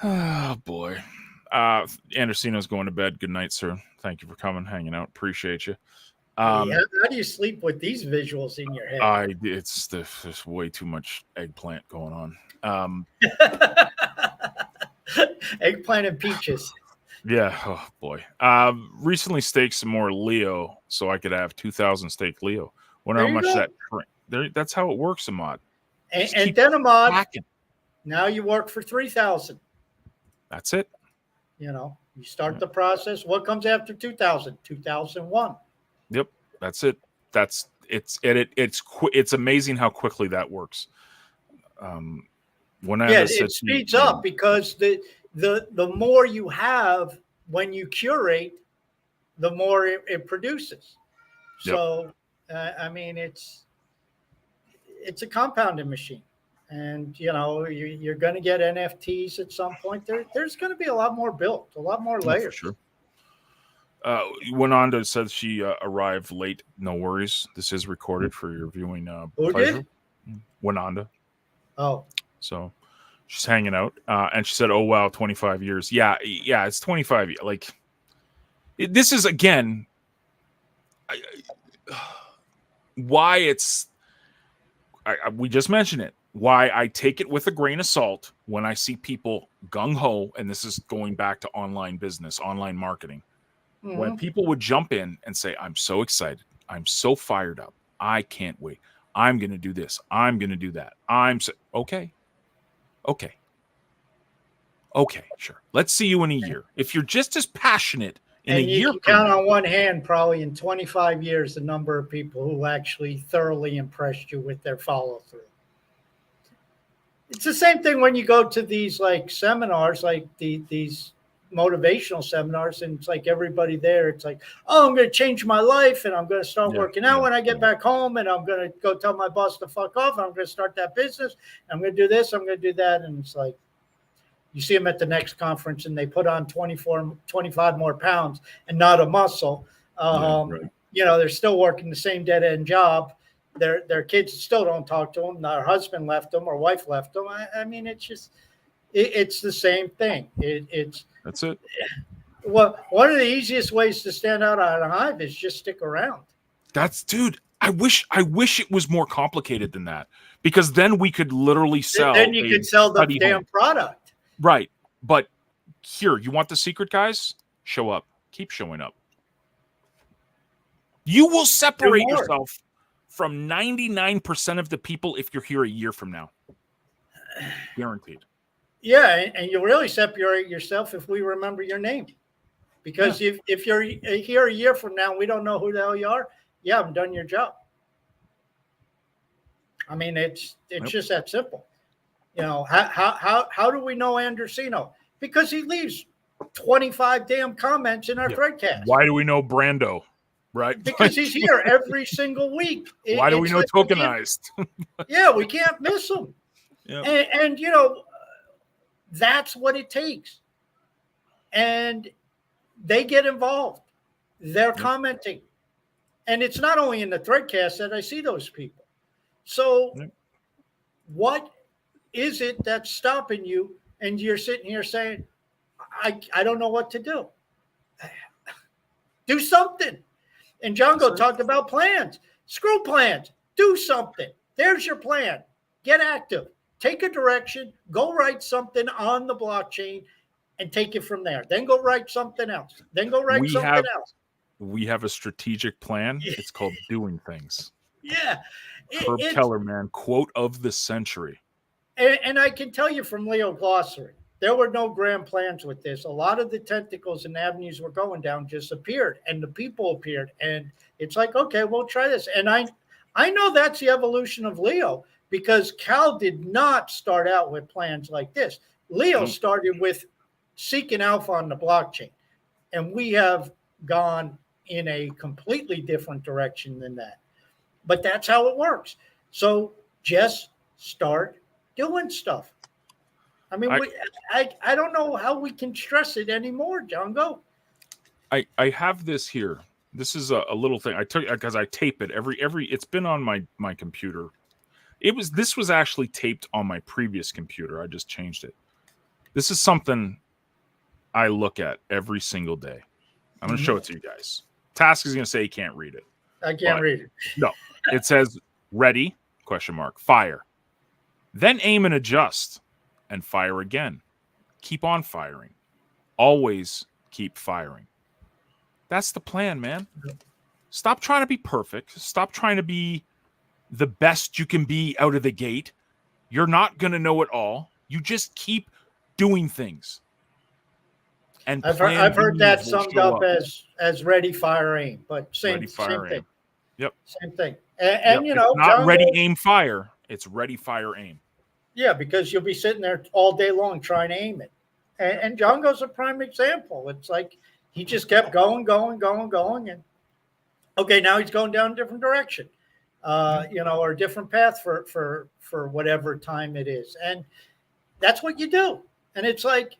Oh boy. Andersino's going to bed. Good night, sir. Thank you for coming, hanging out. Appreciate you. How do you sleep with these visuals in your head? There's way too much eggplant going on. Eggplant and peaches. Yeah. Oh boy. Recently staked some more Leo so I could have 2,000 stake Leo. Wonder how much that's how it works, Ahmad. And then Ahmad, now you work for 3,000. That's it. You start the process. What comes after 2,000? 2001. Yep, that's it. It's amazing how quickly that works. It speeds up because the more you have when you curate, the more it produces. Yep. So I mean, it's a compounding machine. And, you're going to get NFTs at some point. There's going to be a lot more built, a lot more layers. For sure. Winanda said she arrived late. No worries. This is recorded for your viewing pleasure. Winanda. Oh. So she's hanging out. And she said, oh, wow, 25 years. Yeah, it's 25 years. Like, this is, again, why it's... we just mentioned it. Why I take it with a grain of salt when I see people gung-ho, and this is going back to online business, online marketing, when people would jump in and say, I'm so excited, I'm so fired up, I can't wait, I'm going to do this, I'm going to do that, okay, sure, let's see you in a year. If you're just as passionate in a year, you count on one hand, probably in 25 years, the number of people who actually thoroughly impressed you with their follow-through. It's the same thing when you go to these seminars, these motivational seminars, and it's like everybody there, it's like, oh, I'm going to change my life, and I'm going to start working out when I get back home, and I'm going to go tell my boss to fuck off, and I'm going to start that business, and I'm going to do this, I'm going to do that, and it's like, you see them at the next conference, and they put on 25 more pounds and not a muscle. They're still working the same dead-end job. Their kids still don't talk to them. Their husband left them or wife left them. I mean, it's just, it's the same thing. That's it. Well, one of the easiest ways to stand out on a Hive is just stick around. Dude, I wish it was more complicated than that, because then we could literally sell. Then you could sell the damn product. Right. But Here, you want the secret, guys? Show up. Keep showing up. You will separate yourself from 99% of the people if you're here a year from now. Guaranteed. Yeah, and you really separate yourself if we remember your name. Because if you're here a year from now, we don't know who the hell you are, you haven't done your job. I mean, it's just that simple. You know, how do we know Andresino? Because he leaves 25 damn comments in our threadcast. Why do we know Brando? Right? Because he's here every single week. Why do we know Tokenized? We can't miss him. Yep. And, you know, that's what it takes. And they get involved. They're commenting. And it's not only in the threadcast that I see those people. So what is it that's stopping you? And you're sitting here saying, I don't know what to do. Do something. And Django talked about plans. Screw plans. Do something. There's your plan. Get active. Take a direction. Go write something on the blockchain and take it from there. Then go write something else. Then go write something else. We have a strategic plan. It's called doing things. Yeah. Herb Keller, man. Quote of the century. And I can tell you from Leo Glossary, there were no grand plans with this. A lot of the tentacles and avenues we're going down just appeared, and the people appeared. And it's like, okay, we'll try this. And I know that's the evolution of Leo, because Cal did not start out with plans like this. Leo started with seeking alpha on the blockchain. And we have gone in a completely different direction than that. But that's how it works. So just start doing stuff. I mean, I don't know how we can stress it anymore, Django. I have this here. This is a little thing I took because I tape it every. It's been on my computer. This was actually taped on my previous computer. I just changed it. This is something I look at every single day. I'm going to show it to you guys. Task is going to say he can't read it. I can't read it. No, it says ready ? Fire. Then aim and adjust. And fire again. Keep on firing. Always keep firing. That's the plan, man. Stop trying to be perfect. Stop trying to be the best you can be out of the gate. You're not going to know it all. You just keep doing things. And I've heard that summed up as ready, fire, aim. But same thing. Yep. Same thing. And you know, it's not ready, aim, fire. It's ready, fire, aim. Yeah, because you'll be sitting there all day long trying to aim it. And Django's a prime example. It's like he just kept going. And okay, now he's going down a different direction, you know, or a different path for whatever time it is. And that's what you do. And it's like,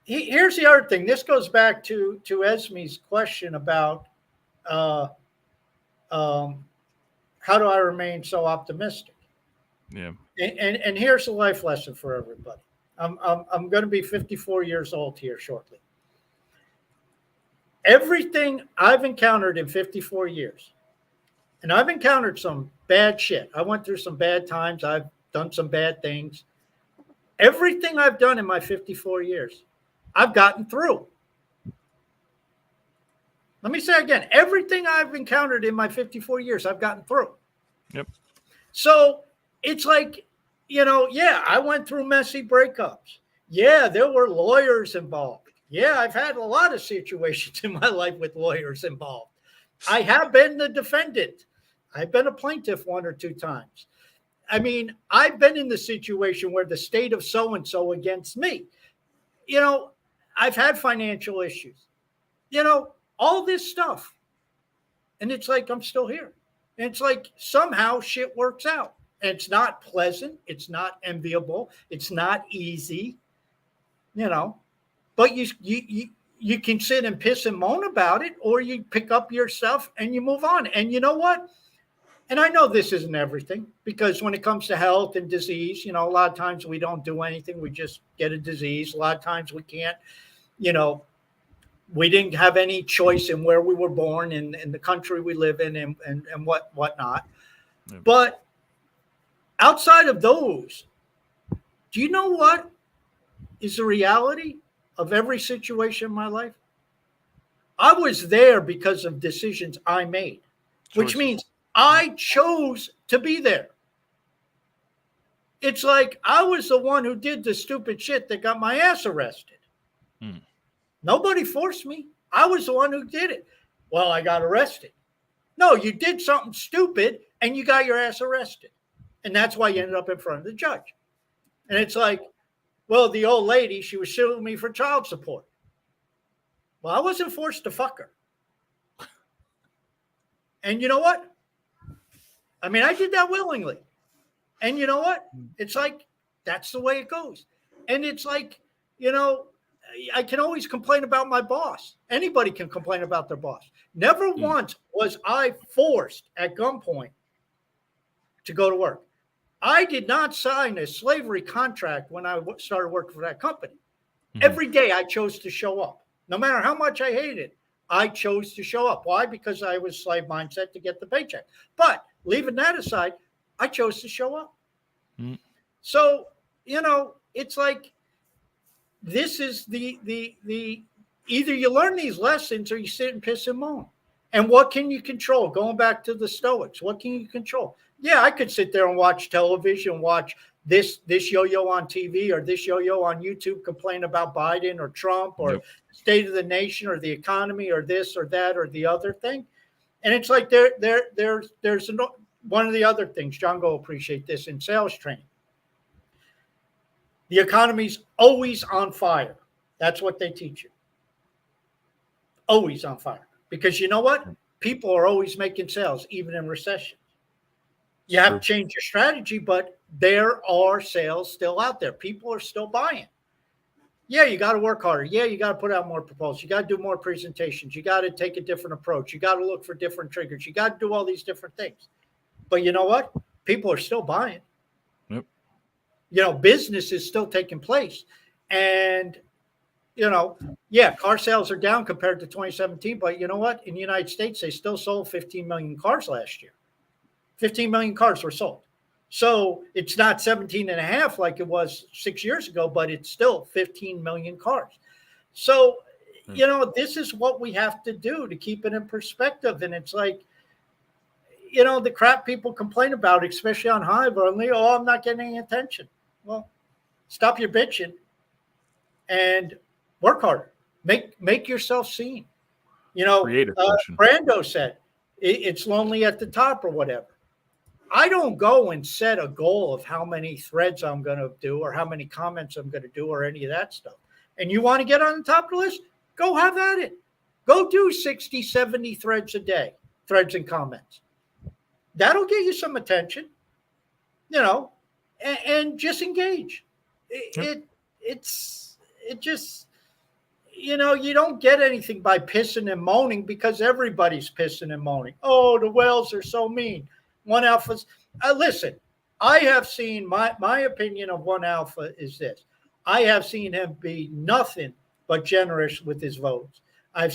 here's the other thing. This goes back to Esme's question about how do I remain so optimistic? Yeah. And here's a life lesson for everybody. I'm going to be 54 years old here shortly. Everything I've encountered in 54 years, and I've encountered some bad shit. I went through some bad times. I've done some bad things. Everything I've done in my 54 years, I've gotten through. Let me say again, everything I've encountered in my 54 years, I've gotten through. Yep. So it's like, you know, yeah, I went through messy breakups. Yeah, there were lawyers involved. Yeah, I've had a lot of situations in my life with lawyers involved. I have been the defendant. I've been a plaintiff 1 or 2 times. I mean, I've been in the situation where the state of so-and-so against me. You know, I've had financial issues. You know, all this stuff. And it's like, I'm still here. And it's like, somehow shit works out. And it's not pleasant. It's not enviable. It's not easy, you know, but you can sit and piss and moan about it, or you pick up your stuff and you move on. And you know what? And I know this isn't everything, because when it comes to health and disease, you know, a lot of times we don't do anything. We just get a disease. A lot of times we can't, you know, we didn't have any choice in where we were born and the country we live in and whatnot. Yeah. But outside of those, do you know what is the reality of every situation in my life, I was there because of decisions I made, which means I chose to be there. It's like I was the one who did the stupid shit that got my ass arrested. Nobody forced me. I was the one who did it. Well, I got arrested. No, you did something stupid and you got your ass arrested. And that's why you ended up in front of the judge. And it's like, well, the old lady, she was suing me for child support. Well, I wasn't forced to fuck her. And you know what? I mean, I did that willingly. And you know what? It's like, that's the way it goes. And it's like, you know, I can always complain about my boss. Anybody can complain about their boss. Never once was I forced at gunpoint to go to work. I did not sign a slavery contract when I started working for that company. Every day I chose to show up. No matter how much I hated it, I chose to show up. Why? Because I was slave mindset to get the paycheck. But leaving that aside, I chose to show up. So, you know, it's like, this is the either you learn these lessons or you sit and piss and moan. And what can you control? Going back to the Stoics, what can you control? Yeah, I could sit there and watch television, watch this yo-yo on TV or this yo-yo on YouTube complain about Biden or Trump or state of the nation or the economy or this or that or the other thing. And it's like there's one of the other things, John will appreciate this in sales training. The economy's always on fire. That's what they teach you. Always on fire. Because you know what? People are always making sales, even in recession. You have to change your strategy, but there are sales still out there. People are still buying. Yeah, you got to work harder. Yeah, you got to put out more proposals. You got to do more presentations. You got to take a different approach. You got to look for different triggers. You got to do all these different things. But you know what? People are still buying. You know, business is still taking place. And, you know, yeah, car sales are down compared to 2017. But you know what? In the United States, they still sold 15 million cars last year. 15 million cars were sold. So it's not 17 and a half like it was 6 years ago, but it's still 15 million cars. So, you know, this is what we have to do to keep it in perspective. And it's like, you know, the crap people complain about, especially on Hive, only, oh, I'm not getting any attention. Well, stop your bitching and work harder. Make yourself seen. You know, Brando said it's lonely at the top or whatever. I don't go and set a goal of how many threads I'm going to do or how many comments I'm going to do or any of that stuff. And you want to get on the top of the list? Go have at it. Go do 60, 70 threads a day, threads and comments. That'll get you some attention, you know, and just engage. It's just, you know, you don't get anything by pissing and moaning because everybody's pissing and moaning. Oh, the whales are so mean. One Alpha's, listen, I have seen my opinion of One Alpha is this. I have seen him be nothing but generous with his votes. I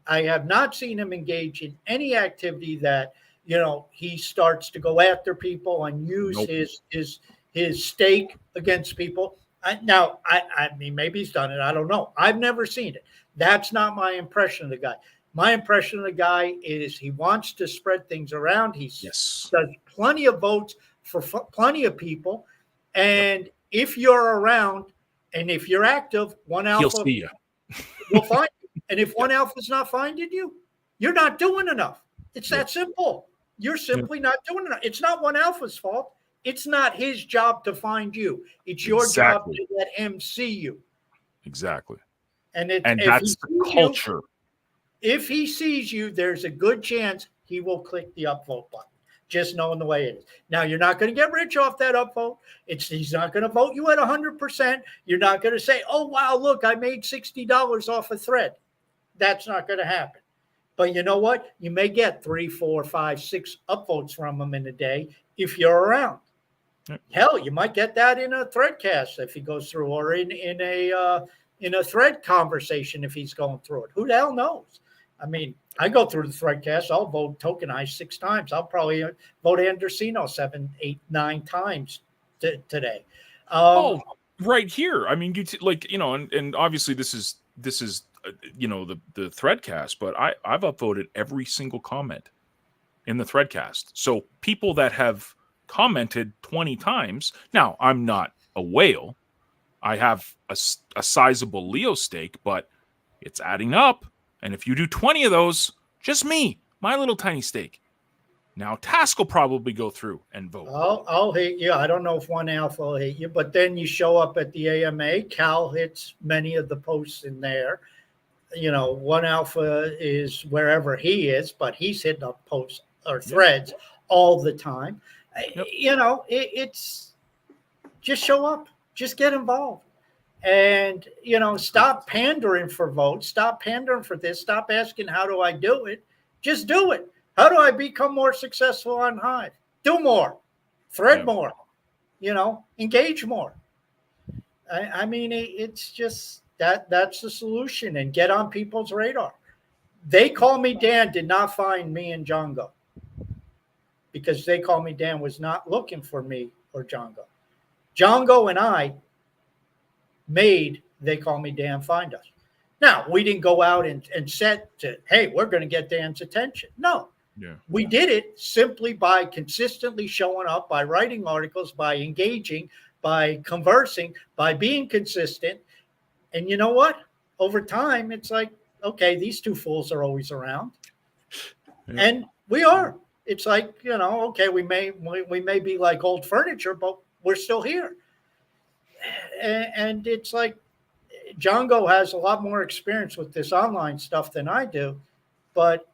have not seen him engage in any activity that, you know, he starts to go after people and use his stake against people. I mean, maybe he's done it. I don't know. I've never seen it. That's not my impression of the guy. My impression of the guy is he wants to spread things around. He does plenty of votes for plenty of people. And if you're around and if you're active, One Alpha he'll see you. will find you. And if One Alpha's not finding you, you're not doing enough. It's that simple. You're simply not doing enough. It's not One Alpha's fault. It's not his job to find you. It's your job to let him see you. Exactly. And that's the culture. If he sees you, there's a good chance he will click the upvote button, just knowing the way it is. Now, you're not going to get rich off that upvote. He's not going to vote you at 100%. You're not going to say, oh, wow, look, I made $60 off a thread. That's not going to happen. But you know what? You may get 3, 4, 5, 6 upvotes from him in a day if you're around. Hell, you might get that in a threadcast if he goes through, or in a thread conversation if he's going through it. Who the hell knows? I mean, I go through the threadcast. I'll vote tokenized 6 times. I'll probably vote Andersino 7, 8, 9 times today. right here. I mean, and obviously this is the Threadcast, but I've upvoted every single comment in the Threadcast. So people that have commented 20 times. Now, I'm not a whale. I have a sizable Leo stake, but it's adding up. And if you do 20 of those, just me, my little tiny stake. Now, Task will probably go through and vote. I'll hit you. I don't know if one alpha will hit you, but then you show up at the AMA. Cal hits many of the posts in there. One alpha is wherever he is, but he's hitting up posts or threads all the time. Yep. It's just show up, just get involved. And, stop pandering for votes. Stop pandering for this. Stop asking, how do I do it? Just do it. How do I become more successful on Hive? Do more. Thread more. Engage more. I mean, it's just that's the solution, and get on people's radar. They Call Me Dan did not find me and Django, because They Call Me Dan was not looking for me or Django. Django and I made They Call Me Dan find us. Now, we didn't go out and set to, hey, we're going to get Dan's attention. No. Yeah. We did it simply by consistently showing up, by writing articles, by engaging, by conversing, by being consistent. And you know what? Over time, it's like, okay, these two fools are always around. Yeah. And we are. It's like, okay, we may be like old furniture, but we're still here. And it's like, Django has a lot more experience with this online stuff than I do, but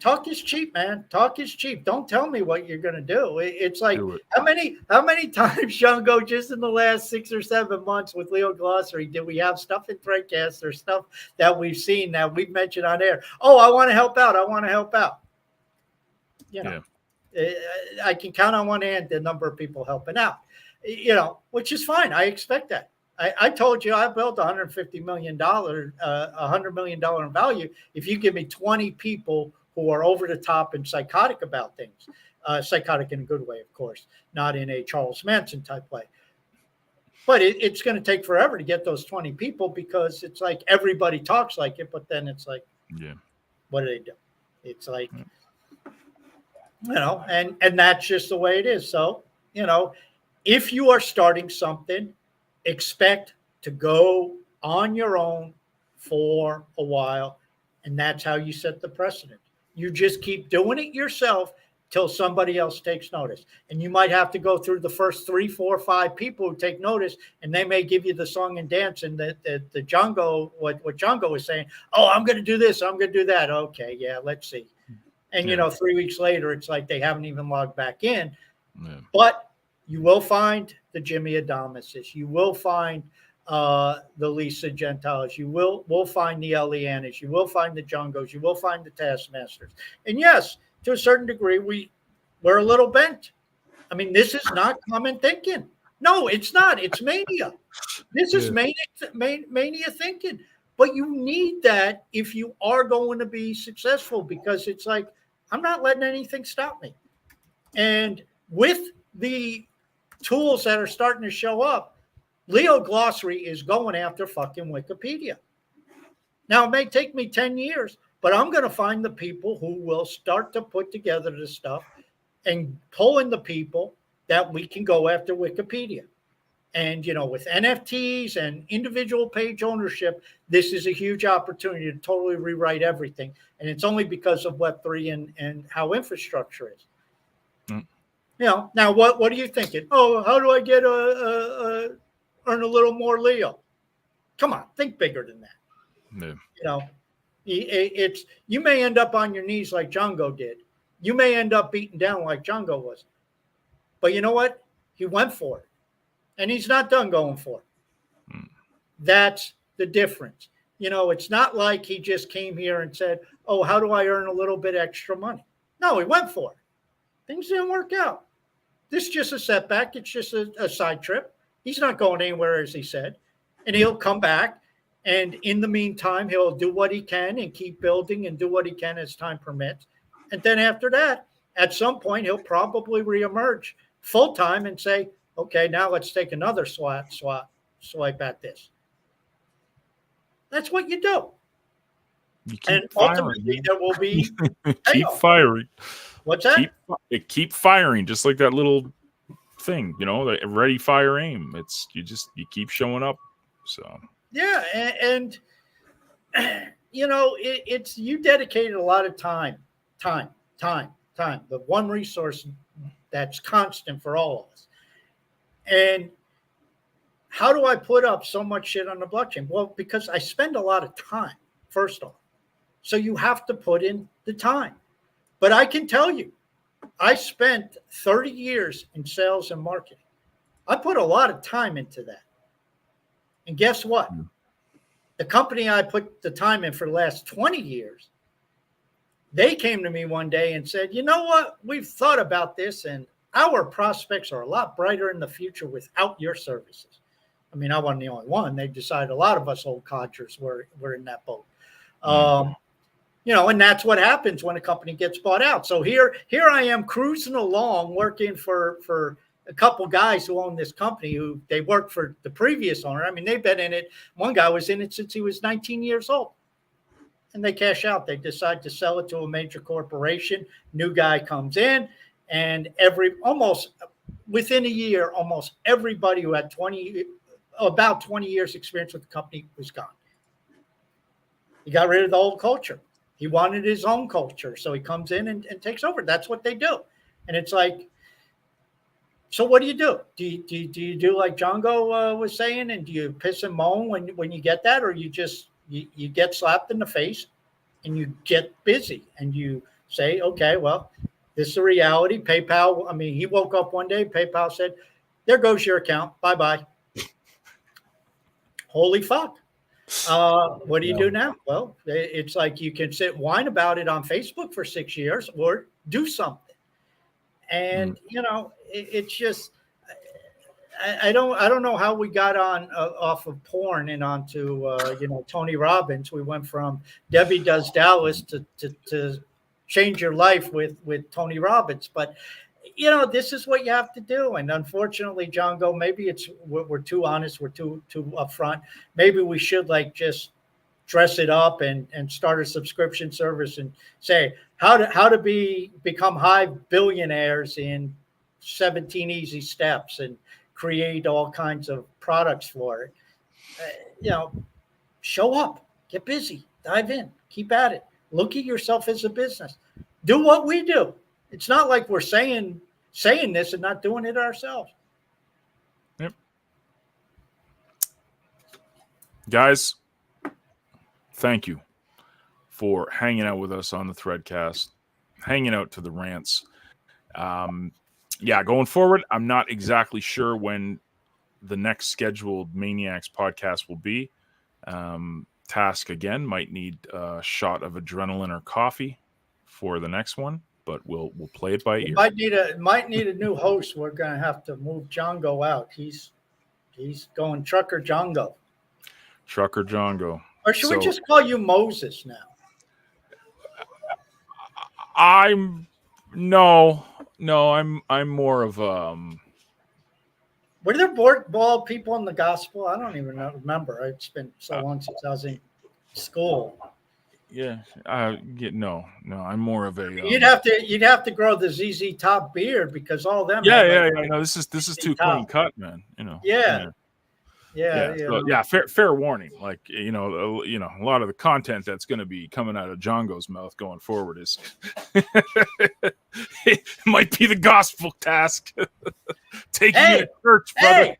talk is cheap, man. Talk is cheap. Don't tell me what you're going to do. It's like, how many times, Django, just in the last 6 or 7 months with Leo Glossary, did we have stuff in Threadcast or stuff that we've seen that we've mentioned on air? Oh, I want to help out. I want to help out. I can count on one hand the number of people helping out, which is fine. I expect that. I told you I built $150 million, $100 million in value. If you give me 20 people who are over the top and psychotic about things, psychotic in a good way, of course, not in a Charles Manson type way. But it's going to take forever to get those 20 people, because it's like everybody talks like it, but then it's like, what do they do? It's like, and that's just the way it is. So, if you are starting something, expect to go on your own for a while, and that's how you set the precedent. You just keep doing it yourself till somebody else takes notice. And you might have to go through the first 3, 4, 5 people who take notice, and they may give you the song and dance, and the Django, what Django was saying, oh, I'm going to do this, I'm going to do that. Okay, yeah, let's see. And, 3 weeks later, it's like they haven't even logged back in. Yeah. But you will find the Jimmy Adamises. You will find the Lisa Gentiles. You will find the Elianas. You will find the Jungos. You will find the Taskmasters. And yes, to a certain degree, we're a little bent. I mean, this is not common thinking. No, it's not. It's mania. This is mania thinking. But you need that if you are going to be successful, because it's like, I'm not letting anything stop me. And with the tools that are starting to show up, Leo Glossary is going after fucking Wikipedia. Now, it may take me 10 years, but I'm going to find the people who will start to put together this stuff and pull in the people that we can go after Wikipedia. And, with NFTs and individual page ownership, this is a huge opportunity to totally rewrite everything. And it's only because of Web3 and how infrastructure is. Now what are you thinking? Oh, how do I get earn a little more Leo? Come on, think bigger than that. Yeah. It's you may end up on your knees like Django did. You may end up beaten down like Django was. But you know what? He went for it. And he's not done going for it. That's the difference. It's not like he just came here and said, oh, how do I earn a little bit extra money? No, he went for it. Things didn't work out. This is just a setback. It's just a side trip. He's not going anywhere, as he said. And he'll come back. And in the meantime, he'll do what he can and keep building and do what he can as time permits. And then after that, at some point, he'll probably reemerge full time and say, okay, now let's take another swat swipe at this. That's what you do. You keep And firing. ultimately, there will be keep payoff. firing. What's that? Keep firing, just like that little thing, the ready, fire, aim. You keep showing up. So yeah, and it's you dedicated a lot of time. The one resource that's constant for all of us. And how do I put up so much shit on the blockchain? Well, because I spend a lot of time, first off. So you have to put in the time. But I can tell you, I spent 30 years in sales and marketing. I put a lot of time into that. And guess what? The company I put the time in for the last 20 years, they came to me one day and said, you know what? We've thought about this, and our prospects are a lot brighter in the future without your services. I mean, I wasn't the only one. They decided a lot of us old codgers were in that boat. And that's what happens when a company gets bought out. So here I am cruising along, working for a couple guys who own this company who they worked for the previous owner. I mean, they've been in it. One guy was in it since he was 19 years old. And they cash out. They decide to sell it to a major corporation. New guy comes in, and almost within a year, almost everybody who had about 20 years experience with the company was gone. He got rid of the old culture. He wanted his own culture. So he comes in and takes over. That's what they do. And it's like, so what do you do? Do you do like Django was saying, and do you piss and moan when you get that, or you just you get slapped in the face and you get busy and you say, okay, well, this is a reality. PayPal. I mean, he woke up one day. PayPal said, "There goes your account. Bye-bye." Holy fuck. What do you do now? Well, it's like you can sit and whine about it on Facebook for 6 years or do something. And, it's just, I don't know how we got on off of porn and onto, Tony Robbins. We went from Debbie Does Dallas to change your life with Tony Robbins. But, this is what you have to do. And unfortunately, John Go, maybe we're too honest. We're too upfront. Maybe we should just dress it up and start a subscription service and say how to become high billionaires in 17 easy steps and create all kinds of products for it. Show up, get busy, dive in, keep at it. Look at yourself as a business. Do what we do. It's not like we're saying this and not doing it ourselves. Yep. Guys, thank you for hanging out with us on the Threadcast, hanging out to the rants. Going forward, I'm not exactly sure when the next scheduled Maniacs podcast will be. Task again might need a shot of adrenaline or coffee for the next one, but we'll play it by ear. Might need a new host. We're gonna have to move Django out. He's going Trucker Django. Trucker Django. Or should we just call you Moses now? I'm more of Were there bald people in the gospel? I don't even remember. It's been so long since I was in school. Yeah. No. I'm more of a. You'd have to grow the ZZ Top beard because all them. Yeah. No, this is too clean cut, man. Yeah. Fair warning. Like a lot of the content that's going to be coming out of Django's mouth going forward is it might be the gospel task. Taking you to church, brother.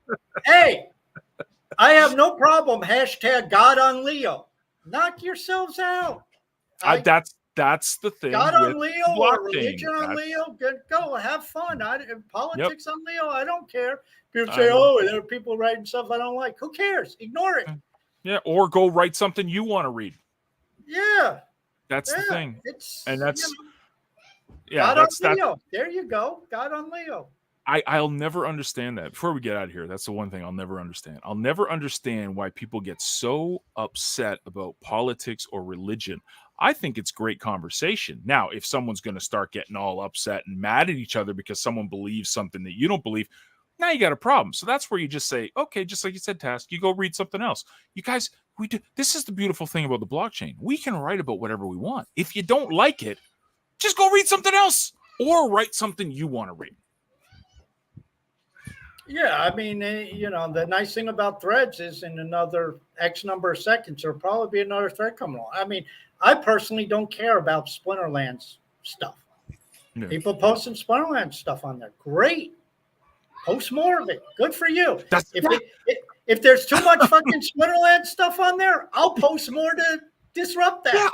Hey, I have no problem. # God on Leo. Knock yourselves out. That's the thing. God on Leo or religion on Leo. Go have fun. Politics on Leo. I don't care. People say, there are people writing stuff I don't like. Who cares? Ignore it. Yeah, or go write something you want to read. Yeah. That's the thing. God on Leo. There you go. God on Leo. I'll never understand that. Before we get out of here, that's the one thing I'll never understand. I'll never understand why people get so upset about politics or religion. I think it's great conversation. Now, if someone's going to start getting all upset and mad at each other because someone believes something that you don't believe, Now you got a problem. So that's where you just say, okay, just like you said, Task, you go read something else. You guys, we do. This is the beautiful thing about the blockchain. We can write about whatever we want. If you don't like it, just go read something else or write something you want to read. Yeah, I mean, the nice thing about threads is in another X number of seconds, there'll probably be another thread coming along. I mean, I personally don't care about Splinterlands stuff. Yeah. People posting Splinterlands stuff on there. Great. Post more of it. Good for you. If there's too much fucking Splinterlands stuff on there, I'll post more to disrupt that. Yeah,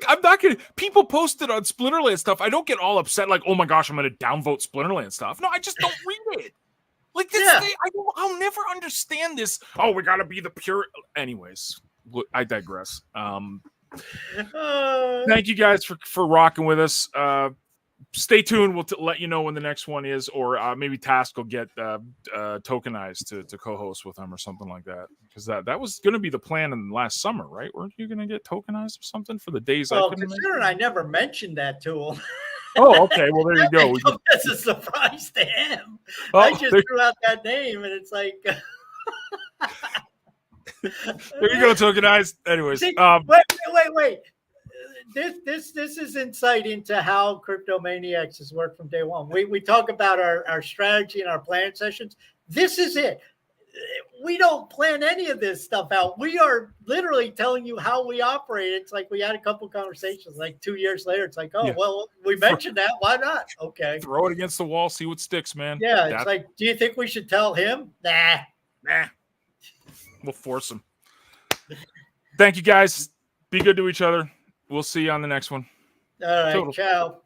I'm not gonna. People posted on Splinterlands stuff. I don't get all upset like, oh my gosh, I'm gonna downvote Splinterlands stuff. No, I just don't read it. Like this, I'll never understand this. Oh, we gotta be the pure. Anyways, I digress. Thank you guys for rocking with us. Stay tuned. We'll let you know when the next one is, or maybe Task will get tokenized to co-host with him or something like that. Because that was going to be the plan in last summer, right? Weren't you going to get tokenized or something for the days? Well, considering I never mentioned that to him. Oh, okay. Well, there you go. That's a surprise to him. I just threw out that name, and it's like. There you go, tokenized. Anyways, See, wait. This is insight into how Cryptomaniacs has worked from day one. We talk about our strategy and our planning sessions. This is it. We don't plan any of this stuff out. We are literally telling you how we operate. It's like we had a couple conversations like 2 years later. It's like, well, we mentioned that. Why not? Okay. Throw it against the wall, see what sticks, man. Yeah. It's like, do you think we should tell him? Nah. We'll force him. Thank you, guys. Be good to each other. We'll see you on the next one. All right. Ciao.